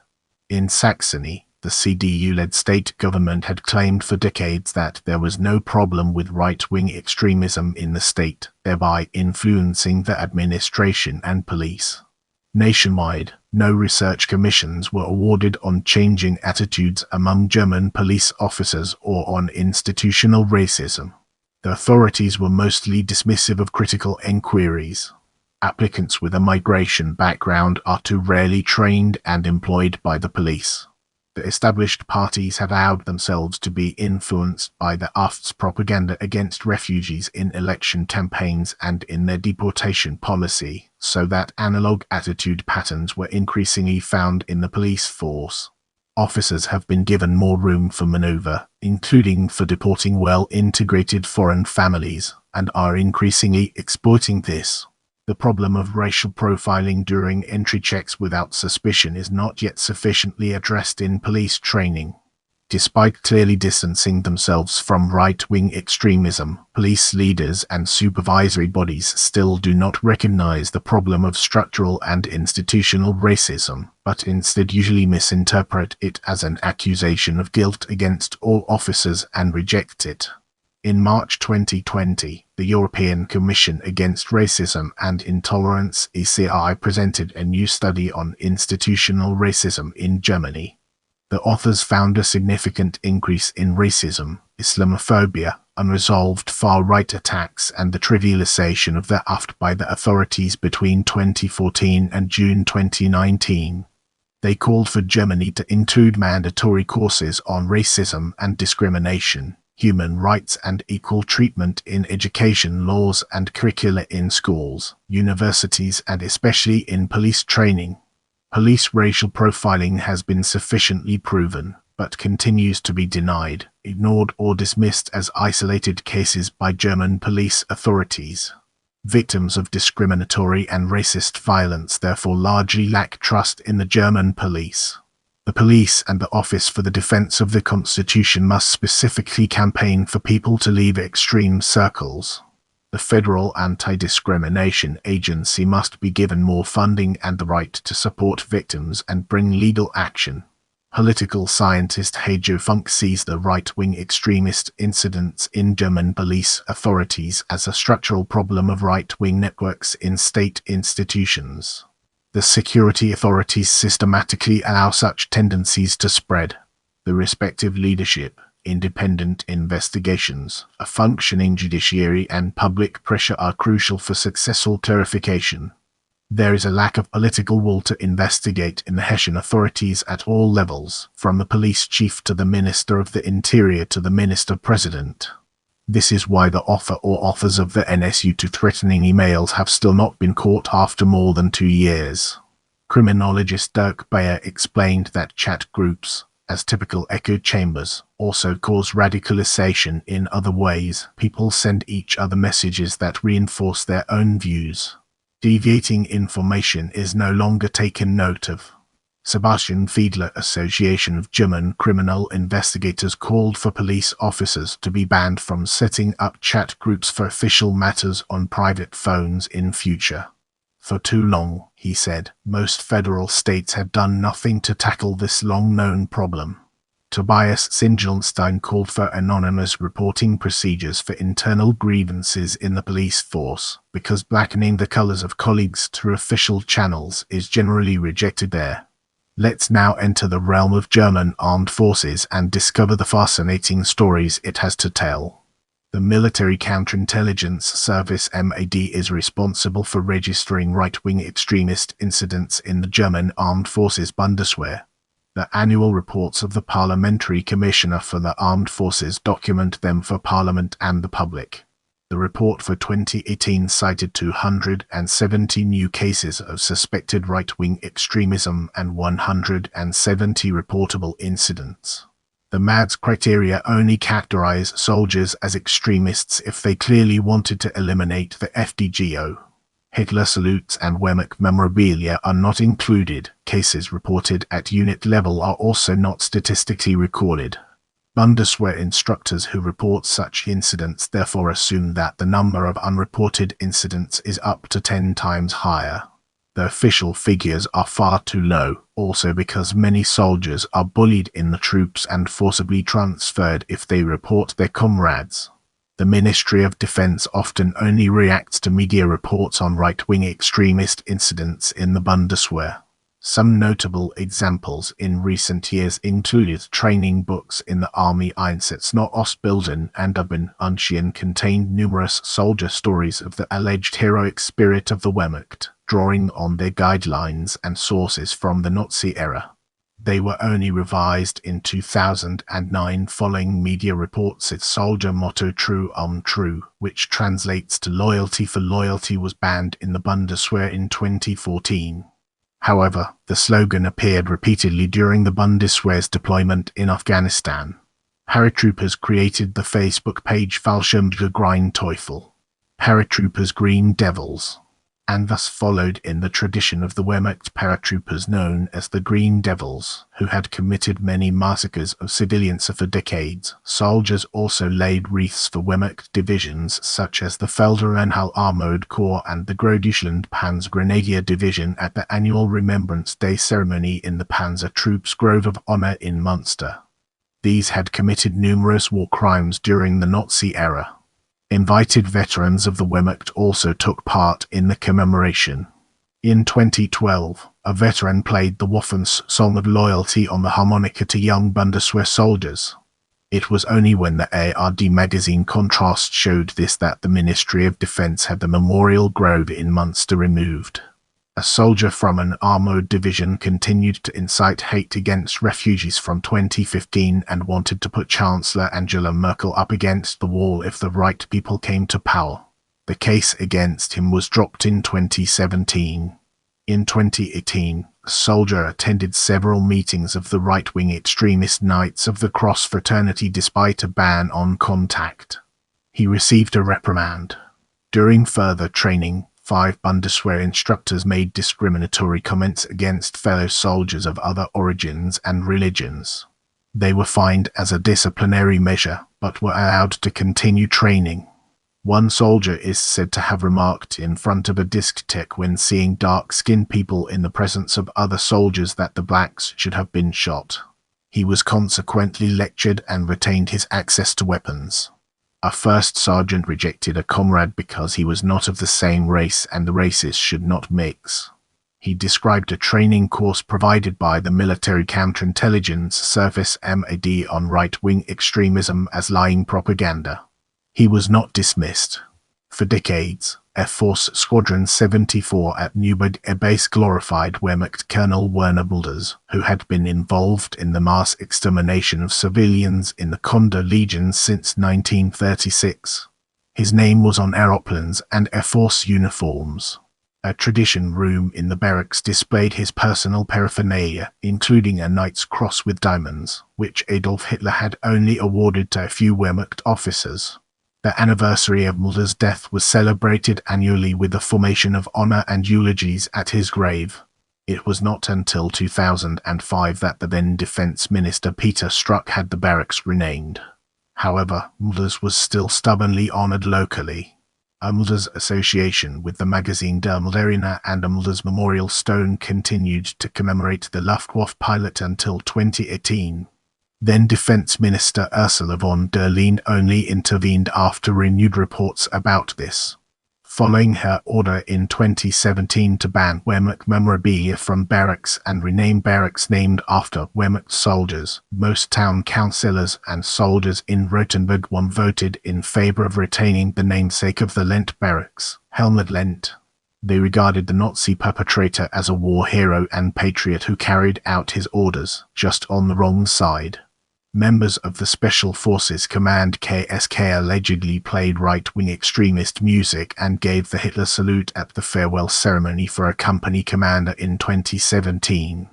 In Saxony, the CDU-led state government had claimed for decades that there was no problem with right-wing extremism in the state, thereby influencing the administration and police. Nationwide, no research commissions were awarded on changing attitudes among German police officers or on institutional racism. The authorities were mostly dismissive of critical enquiries. Applicants with a migration background are too rarely trained and employed by the police. The established parties have allowed themselves to be influenced by the AfD's propaganda against refugees in election campaigns and in their deportation policy, so that analog attitude patterns were increasingly found in the police force. Officers have been given more room for maneuver, including for deporting well-integrated foreign families, and are increasingly exploiting this. The problem of racial profiling during entry checks without suspicion is not yet sufficiently addressed in police training. Despite clearly distancing themselves from right-wing extremism, police leaders and supervisory bodies still do not recognize the problem of structural and institutional racism, but instead usually misinterpret it as an accusation of guilt against all officers and reject it. In March 2020, the European Commission Against Racism and Intolerance (ECI) presented a new study on institutional racism in Germany. The authors found a significant increase in racism, Islamophobia, unresolved far-right attacks and the trivialization of the AfD by the authorities between 2014 and June 2019. They called for Germany to include mandatory courses on racism and discrimination, human rights and equal treatment in education laws and curricula in schools, universities and especially in police training. Police racial profiling has been sufficiently proven. but continues to be denied, ignored or dismissed as isolated cases by German police authorities. Victims of discriminatory and racist violence therefore largely lack trust in the German police. The police and the Office for the Defense of the Constitution must specifically campaign for people to leave extreme circles. The Federal Anti-Discrimination Agency must be given more funding and the right to support victims and bring legal action. Political scientist Heijo Funk sees the right-wing extremist incidents in German police authorities as a structural problem of right-wing networks in state institutions. The security authorities systematically allow such tendencies to spread. The respective leadership, independent investigations, a functioning judiciary and public pressure are crucial for successful clarification. There is a lack of political will to investigate in the Hessian authorities at all levels, from the police chief to the Minister of the Interior to the Minister-President. This is why the author or authors of the NSU to threatening emails have still not been caught after more than 2 years. Criminologist Dirk Bayer explained that chat groups, as typical echo chambers, also cause radicalization in other ways. People send each other messages that reinforce their own views. Deviating information is no longer taken note of. Sebastian Fiedler, Association of German Criminal Investigators, called for police officers to be banned from setting up chat groups for official matters on private phones in future. For too long, he said, most federal states have done nothing to tackle this long-known problem. Tobias Singelstein called for anonymous reporting procedures for internal grievances in the police force, because blackening the colors of colleagues through official channels is generally rejected there. Let's now enter the realm of German armed forces and discover the fascinating stories it has to tell. The Military Counterintelligence Service (MAD) is responsible for registering right-wing extremist incidents in the German Armed Forces Bundeswehr. The annual reports of the Parliamentary Commissioner for the Armed Forces document them for Parliament and the public. The report for 2018 cited 270 new cases of suspected right-wing extremism and 170 reportable incidents. The MAD's criteria only categorize soldiers as extremists if they clearly wanted to eliminate the FDGO. Hitler salutes and Wehrmacht memorabilia are not included. Cases reported at unit level are also not statistically recorded. Bundeswehr instructors who report such incidents therefore assume that the number of unreported incidents is up to 10 times higher. The official figures are far too low, also because many soldiers are bullied in the troops and forcibly transferred if they report their comrades. The Ministry of Defense often only reacts to media reports on right-wing extremist incidents in the Bundeswehr. Some notable examples in recent years included training books in the Army Einsatz nach Ostbilden and Übungen contained numerous soldier stories of the alleged heroic spirit of the Wehrmacht, drawing on their guidelines and sources from the Nazi era. They were only revised in 2009 following media reports its soldier motto "True True", which translates to "Loyalty for Loyalty", was banned in the Bundeswehr in 2014. However, the slogan appeared repeatedly during the Bundeswehr's deployment in Afghanistan. Paratroopers created the Facebook page Fallschirmjäger Teufel, Paratroopers Green Devils, and thus followed in the tradition of the Wehrmacht paratroopers known as the Green Devils, who had committed many massacres of civilians for decades. Soldiers also laid wreaths for Wehrmacht divisions such as the Felderenhall Armored Corps and the Großdeutschland Panzergrenadier Division at the annual Remembrance Day ceremony in the Panzer Troops Grove of Honor in Munster. These had committed numerous war crimes during the Nazi era. Invited veterans of the Wehrmacht also took part in the commemoration. In 2012, a veteran played the Waffen's Song of Loyalty on the harmonica to young Bundeswehr soldiers. It was only when the ARD magazine Contrast showed this that the Ministry of Defense had the Memorial Grove in Munster removed. A soldier from an armoured division continued to incite hate against refugees from 2015 and wanted to put Chancellor Angela Merkel up against the wall if the right people came to power. The case against him was dropped in 2017. In 2018, a soldier attended several meetings of the right-wing extremist Knights of the Cross fraternity despite a ban on contact. He received a reprimand. During further training, 5 Bundeswehr instructors made discriminatory comments against fellow soldiers of other origins and religions. They were fined as a disciplinary measure, but were allowed to continue training. One soldier is said to have remarked in front of a discotheque when seeing dark-skinned people in the presence of other soldiers that the blacks should have been shot. He was consequently lectured and retained his access to weapons. A first sergeant rejected a comrade because he was not of the same race and the races should not mix. He described a training course provided by the Military Counterintelligence Service (MAD) on right-wing extremism as lying propaganda. He was not dismissed. For decades, Air Force Squadron 74 at Neuburg Air Base glorified Wehrmacht Colonel Werner Mulders, who had been involved in the mass extermination of civilians in the Condor Legion since 1936. His name was on aeroplanes and Air Force uniforms. A tradition room in the barracks displayed his personal paraphernalia, including a Knight's Cross with diamonds, which Adolf Hitler had only awarded to a few Wehrmacht officers. The anniversary of Mulder's death was celebrated annually with the formation of honor and eulogies at his grave. It was not until 2005 that the then Defense Minister Peter Strzok had the barracks renamed. However, Mulder's was still stubbornly honored locally. A Mulder's association with the magazine Der Mulderiner and a Mulder's memorial stone continued to commemorate the Luftwaffe pilot until 2018. Then Defense Minister Ursula von der Leyen only intervened after renewed reports about this. Following her order in 2017 to ban Wehrmacht memorabilia from barracks and rename barracks named after Wehrmacht soldiers, most town councillors and soldiers in Rothenburg voted in favor of retaining the namesake of the Lent barracks, Helmut Lent. They regarded the Nazi perpetrator as a war hero and patriot who carried out his orders, just on the wrong side. Members of the Special Forces Command KSK allegedly played right-wing extremist music and gave the Hitler salute at the farewell ceremony for a company commander in 2017.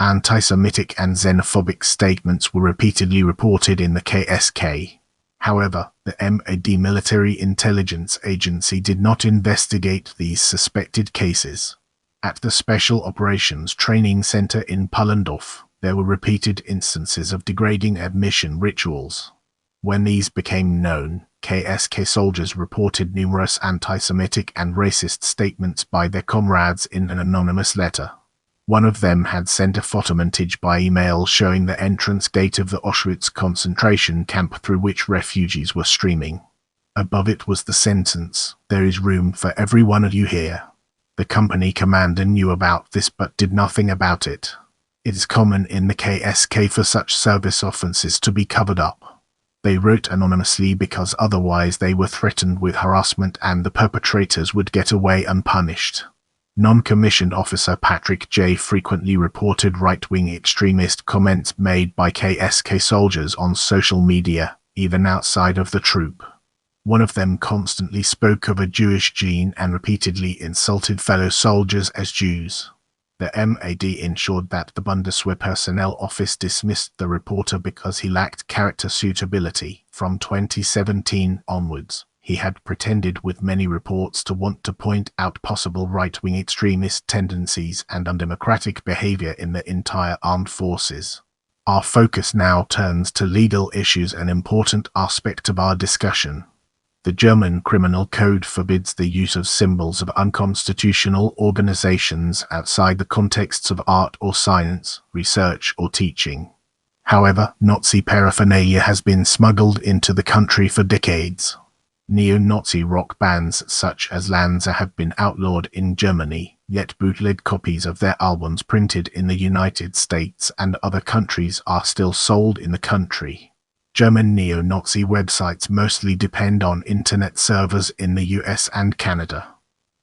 Anti-Semitic and xenophobic statements were repeatedly reported in the KSK. However, the MAD military intelligence agency did not investigate these suspected cases. At the Special Operations Training Center in Pallendorf, there were repeated instances of degrading admission rituals. When these became known, KSK soldiers reported numerous anti-Semitic and racist statements by their comrades in an anonymous letter. One of them had sent a photomontage by email showing the entrance gate of the Auschwitz concentration camp through which refugees were streaming. Above it was the sentence, "There is room for every one of you here." The company commander knew about this but did nothing about it. It is common in the KSK for such service offences to be covered up. They wrote anonymously because otherwise they were threatened with harassment and the perpetrators would get away unpunished. Non-commissioned officer Patrick J. frequently reported right-wing extremist comments made by KSK soldiers on social media, even outside of the troop. One of them constantly spoke of a Jewish gene and repeatedly insulted fellow soldiers as Jews. The MAD ensured that the Bundeswehr Personnel Office dismissed the reporter because he lacked character suitability. From 2017 onwards, he had pretended with many reports to want to point out possible right-wing extremist tendencies and undemocratic behavior in the entire armed forces. Our focus now turns to legal issues, an important aspect of our discussion. The German Criminal Code forbids the use of symbols of unconstitutional organizations outside the contexts of art or science, research or teaching. However, Nazi paraphernalia has been smuggled into the country for decades. Neo-Nazi rock bands such as Lanza have been outlawed in Germany, yet bootleg copies of their albums printed in the United States and other countries are still sold in the country. German neo-Nazi websites mostly depend on internet servers in the US and Canada.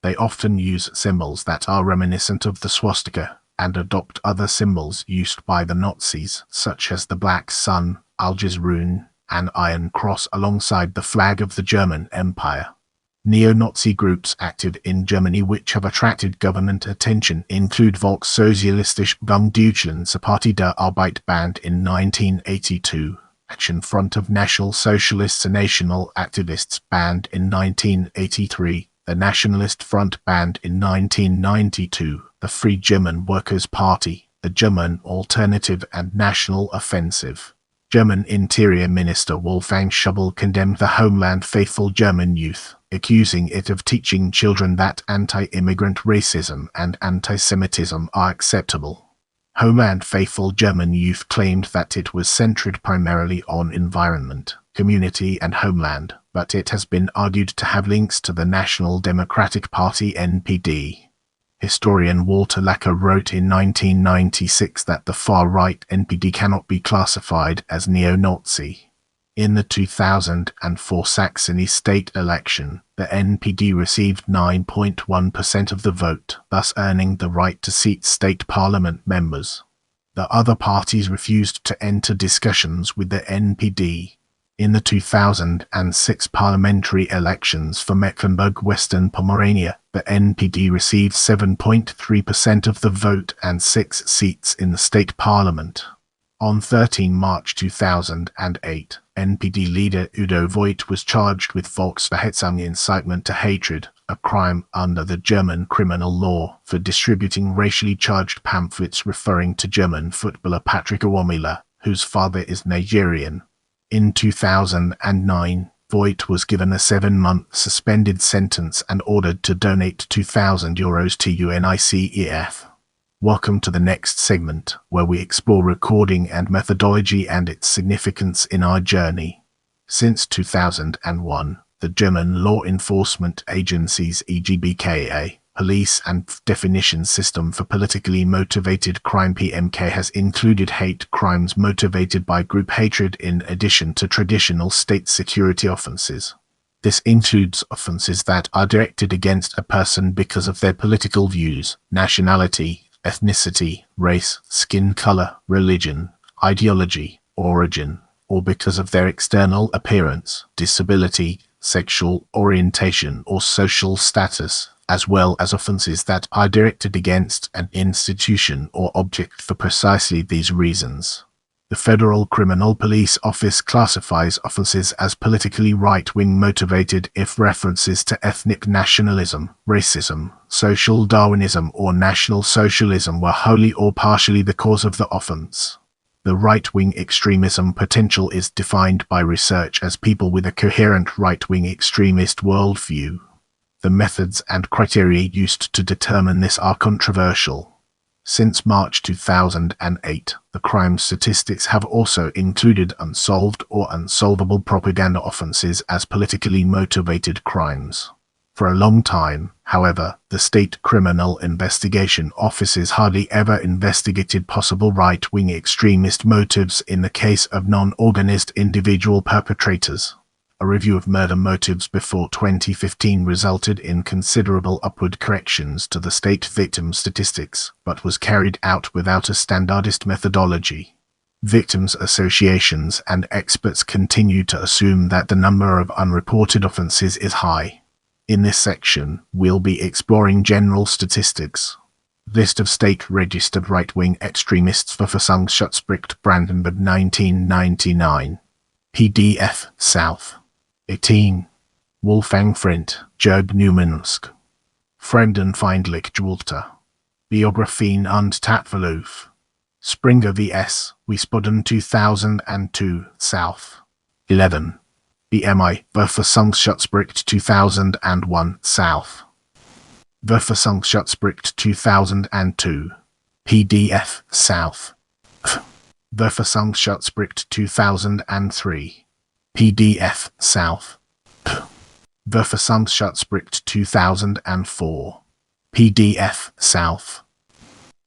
They often use symbols that are reminiscent of the swastika and adopt other symbols used by the Nazis, such as the Black Sun, Algiers Rune, and Iron Cross alongside the flag of the German Empire. Neo-Nazi groups active in Germany which have attracted government attention include Volkssozialistische Bundespartei der Arbeiterband in 1982, Action Front of National Socialists and National Activists Band in 1983, the Nationalist Front Band in 1992, the Free German Workers' Party, the German Alternative and National Offensive. German Interior Minister Wolfgang Schäuble condemned the Homeland Faithful German youth, accusing it of teaching children that anti-immigrant racism and anti-Semitism are acceptable. Homeland Faithful German youth claimed that it was centered primarily on environment, community and homeland, but it has been argued to have links to the National Democratic Party (NPD). Historian Walter Lacker wrote in 1996 that the far-right NPD cannot be classified as neo-Nazi. In the 2004 Saxony state election, the NPD received 9.1% of the vote, thus earning the right to seat state parliament members. The other parties refused to enter discussions with the NPD. In the 2006 parliamentary elections for Mecklenburg-Western Pomerania, the NPD received 7.3% of the vote and 6 seats in the state parliament. On 13 March 2008, NPD leader Udo Voigt was charged with Volksverhetzung, incitement to hatred, a crime under the German criminal law, for distributing racially charged pamphlets referring to German footballer Patrick Awomila, whose father is Nigerian. In 2009, Voigt was given a 7-month suspended sentence and ordered to donate €2,000 to UNICEF. Welcome to the next segment, where we explore recording and methodology and its significance in our journey. Since 2001, the German law enforcement agencies EGBKA, Police and Definition System for Politically Motivated Crime (PMK) has included hate crimes motivated by group hatred in addition to traditional state security offenses. This includes offenses that are directed against a person because of their political views, nationality, ethnicity, race, skin color, religion, ideology, origin, or because of their external appearance, disability, sexual orientation, or social status, as well as offenses that are directed against an institution or object for precisely these reasons. The Federal Criminal Police Office classifies offenses as politically right-wing motivated if references to ethnic nationalism, racism, social Darwinism, or National Socialism were wholly or partially the cause of the offense. The right-wing extremism potential is defined by research as people with a coherent right-wing extremist worldview. The methods and criteria used to determine this are controversial. Since March 2008, the crime statistics have also included unsolved or unsolvable propaganda offenses as politically motivated crimes. For a long time, however, the state criminal investigation offices hardly ever investigated possible right-wing extremist motives in the case of non-organized individual perpetrators. A review of murder motives before 2015 resulted in considerable upward corrections to the state victim statistics, but was carried out without a standardized methodology. Victims' associations and experts continue to assume that the number of unreported offenses is high. In this section, we'll be exploring general statistics. List of state-registered right-wing extremists for Verfassungsschutzbericht Brandenburg 1999. PDF South 18. Wolfgang Frindt, Jörg Neumansk. Fremdenfeindlich Walter. Biografien und Tatverlauf. Springer vs. Wiesbaden 2002, South. 11. BMI Verfassungsschutzbericht 2001, South. Verfassungsschutzbericht 2002. PDF South. Verfassungsschutzbericht 2003. PDF South. Verfassungsschutzbericht 2004. PDF South.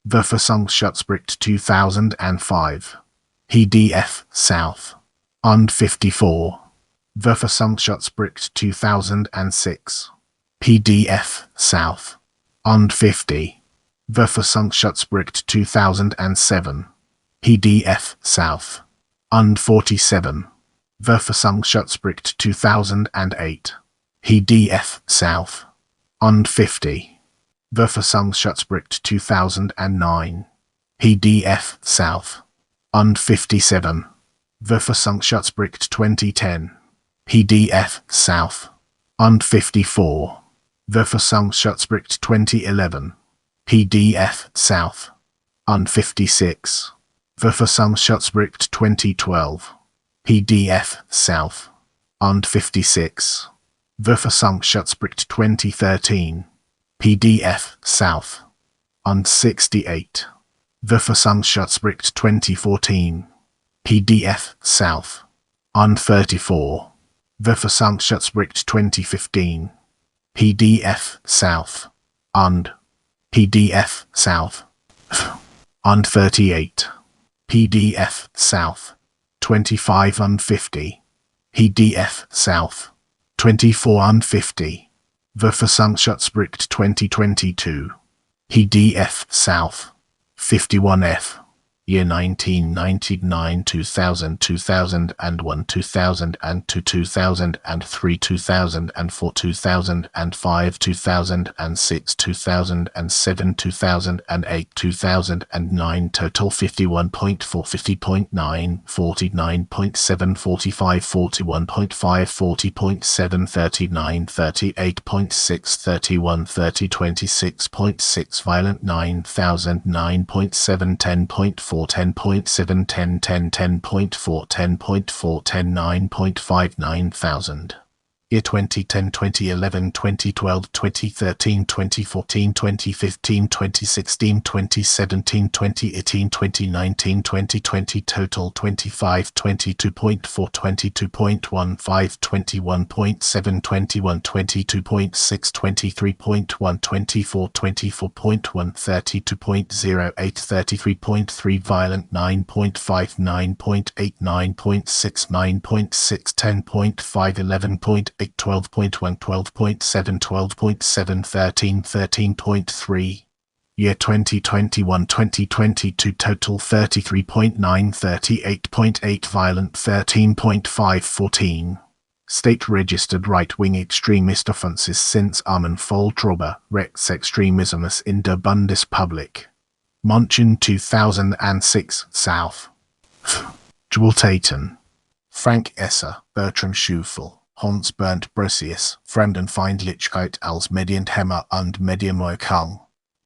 Verfassungsschutzbericht 2005. PDF South. Und 54. Verfassungsschutzbericht 2006. PDF South. Und 50. Verfassungsschutzbericht 2007. PDF South. Und 47. Verfassungsschutzbericht 2008. PDF South. Und 50. Verfassungsschutzbericht 2009. PDF South. Und 57. Verfassungsschutzbericht 2010. PDF South. Und 54. Verfassungsschutzbericht 2011. PDF South. Und 56. Verfassungsschutzbericht 2012. PDF South. Und 56. Verfassungsschutzbericht 2013. PDF South. Und 68. Verfassungsschutzbericht 2014. PDF South. Und 34. Verfassungsschutzbericht 2015. PDF South. Und PDF South. Und 38. PDF South. 25 und 50. PDF South. 24 und 50. Verfassungsschutzbericht 2022. PDF South. 51F. Year 1999, 2000, 2001, 2002, 2003, 2004, 2005, 2006, 2007, 2008, 2009, total 51.4, 50.9, 49.7, 45, 41.5, 40.7, 39, 38.6, 31, 30, 26.6, violent 9,000, 9.7, 10.4, 10.7, 10, 10, 10.4, 10.4, 10, 9.5, 9,000. Year 2010, 2011, 2012, 2013, 2014, 2015, 2016, 2017, 2018, 2019, 2020, total 25, 22.4, 22.15, 21.7, 21, 22.6, 23.1, 24, 24.1, 32.08, 33.3, violent 9.5, 9.8, 9.6, 9.6, 10.5, 11.8, 12.1, 12.7, 12.7, 13, 13.3. Year 2021, 2022, total 33.9, 38.8, violent 13.5, 14. State-registered right-wing extremist offenses since Volltrauber, Rechtsextremismus in der Bundesrepublik. München 2006, South. Gewalttaten. Frank Esser, Bertram Schufel, Hans Bernd Brosius, Fremdenfeindlichkeit als Medienhemmer und Medienmoekung.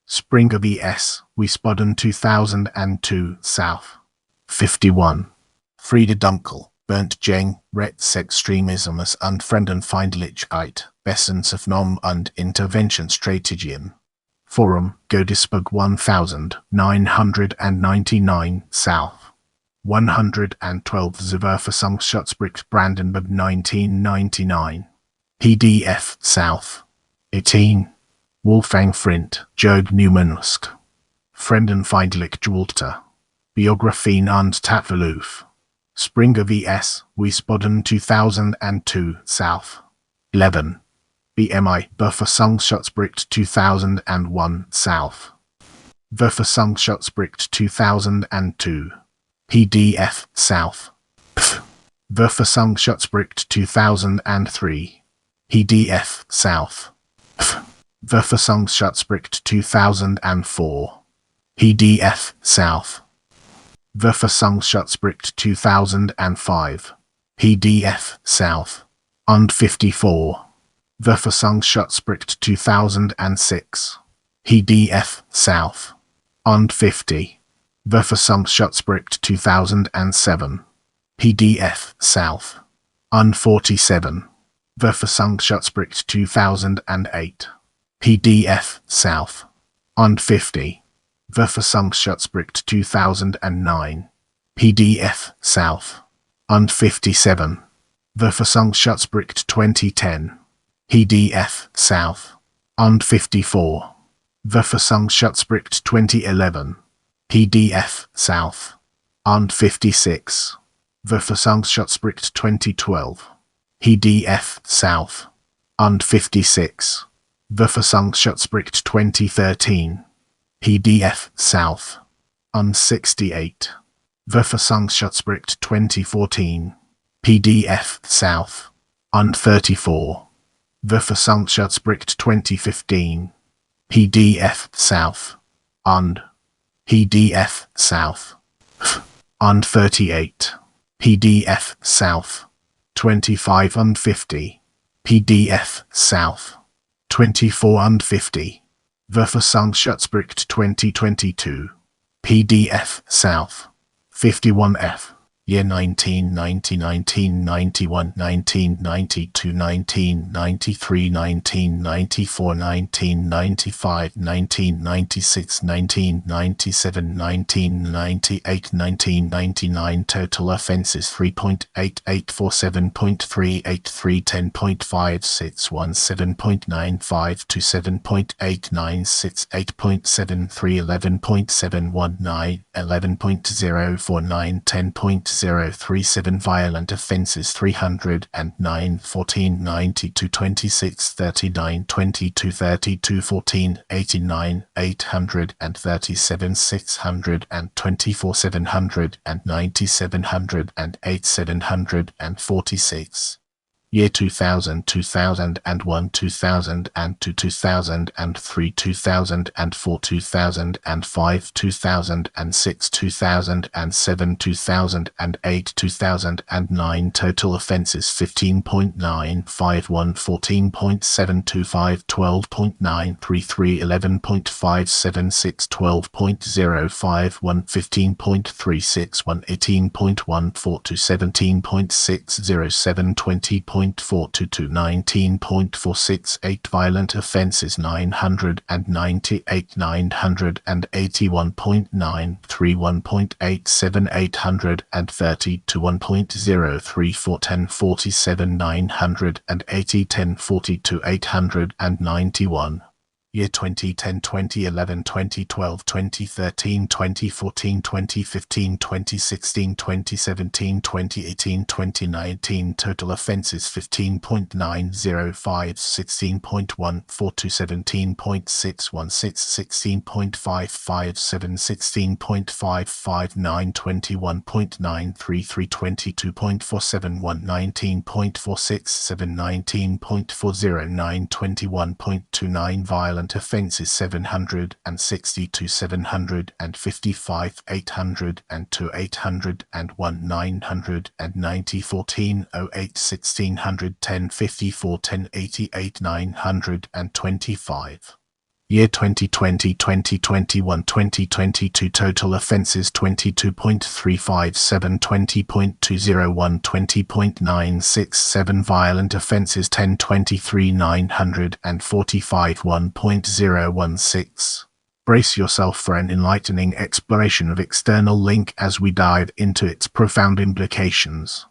Springer vs. Wiesbaden 2002, South. 51. Friede Dunkel, Bernd Jeng, Rechtsextremismus und Fremdenfeindlichkeit, Bessensaufnahme und Interventionsstrategien. Forum, Godesberg 1999, South. 112 Verfassungsschutzbericht Brandenburg 1999. PDF South. 18. Wolfgang Frindt, Jörg Neumansk. Fremdenfeindlich Gewaltta. Biografien und Tatverlauf. Springer vs. Wiesbaden 2002, South. 11. BMI Verfassungsschutzbericht 2001, South. Verfassungsschutzbericht 2002. PDF South. Verfassungsschutzbericht 2003. PDF South. Verfassungsschutzbericht 2004. PDF South. Verfassungsschutzbericht 2005. PDF South. Und 54. Verfassungsschutzbericht 2006. PDF South. Und 50. Verfassungsschutzbericht 2007. PDF South. Und 47. Verfassungsschutzbericht 2008. PDF South. Und 50. Verfassungsschutzbericht 2009. PDF South. Und 57. Verfassungsschutzbericht 2010. PDF South. Und 54. Verfassungsschutzbericht 2011. PDF South. Und 56. Verfassungsschutzbericht 2012. PDF South. Und 56. Verfassungsschutzbericht 2013. PDF South. Und 68. Verfassungsschutzbericht 2014. PDF South. Und 34. Verfassungsschutz 2015. PDF South. Und. PDF South. Und 38. PDF South. 25 and 50. PDF South. 24 and 50. Verfassungsschutz 2022. PDF South. 51F. Year 1990, 1991, 1992, 1993, 1994, 1995, 1996, 1997, 1998, 1999. Total offences 3.8847.383 10.5617.9527.896 8.73 11.719 11.049 10.037 violent offences 309 14 92 26 39 22 32 14 89 837 624 790 708 746. Year 2000, 2001, 2002, 2003, 2004, 2005, 2006, 2007, 2008, 2009. Total offences 15.951, 14.725, 12.933, 11.576, 12.051, 15.361, 18.14 to 17.607, 20.422, 19.468. Violent offences 998, 981.931.87, 830 to 1.034, 1047, 980, 1042, 891. Year 2010, 2011, 2012, 2013, 2014, 2015, 2016, 2017, 2018, 2019. Total offences 15.905, 16.142, 17.616, 16.557, 16.559, 21.933, 22.471, 19.467, 19.409, 21.29. Violent offences 762, 755, 802, 801, 990, 1408, 1610, 54, 1088, 925. Year 2020, 2021, 2022. Total offences 22.357, 20.201, 20.967. Violent offences 1023, 945, 1.016. Brace yourself for an enlightening exploration of external link as we dive into its profound implications.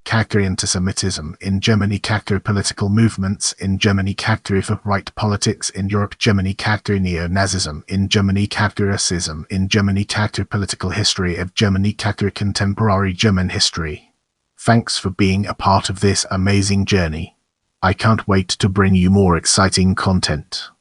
Character antisemitism in Germany, character political movements in Germany, character for right politics in Europe, Germany, character neo-Nazism in Germany, character racism in Germany, character political history of Germany, character contemporary German history. Thanks for being a part of this amazing journey. I can't wait to bring you more exciting content.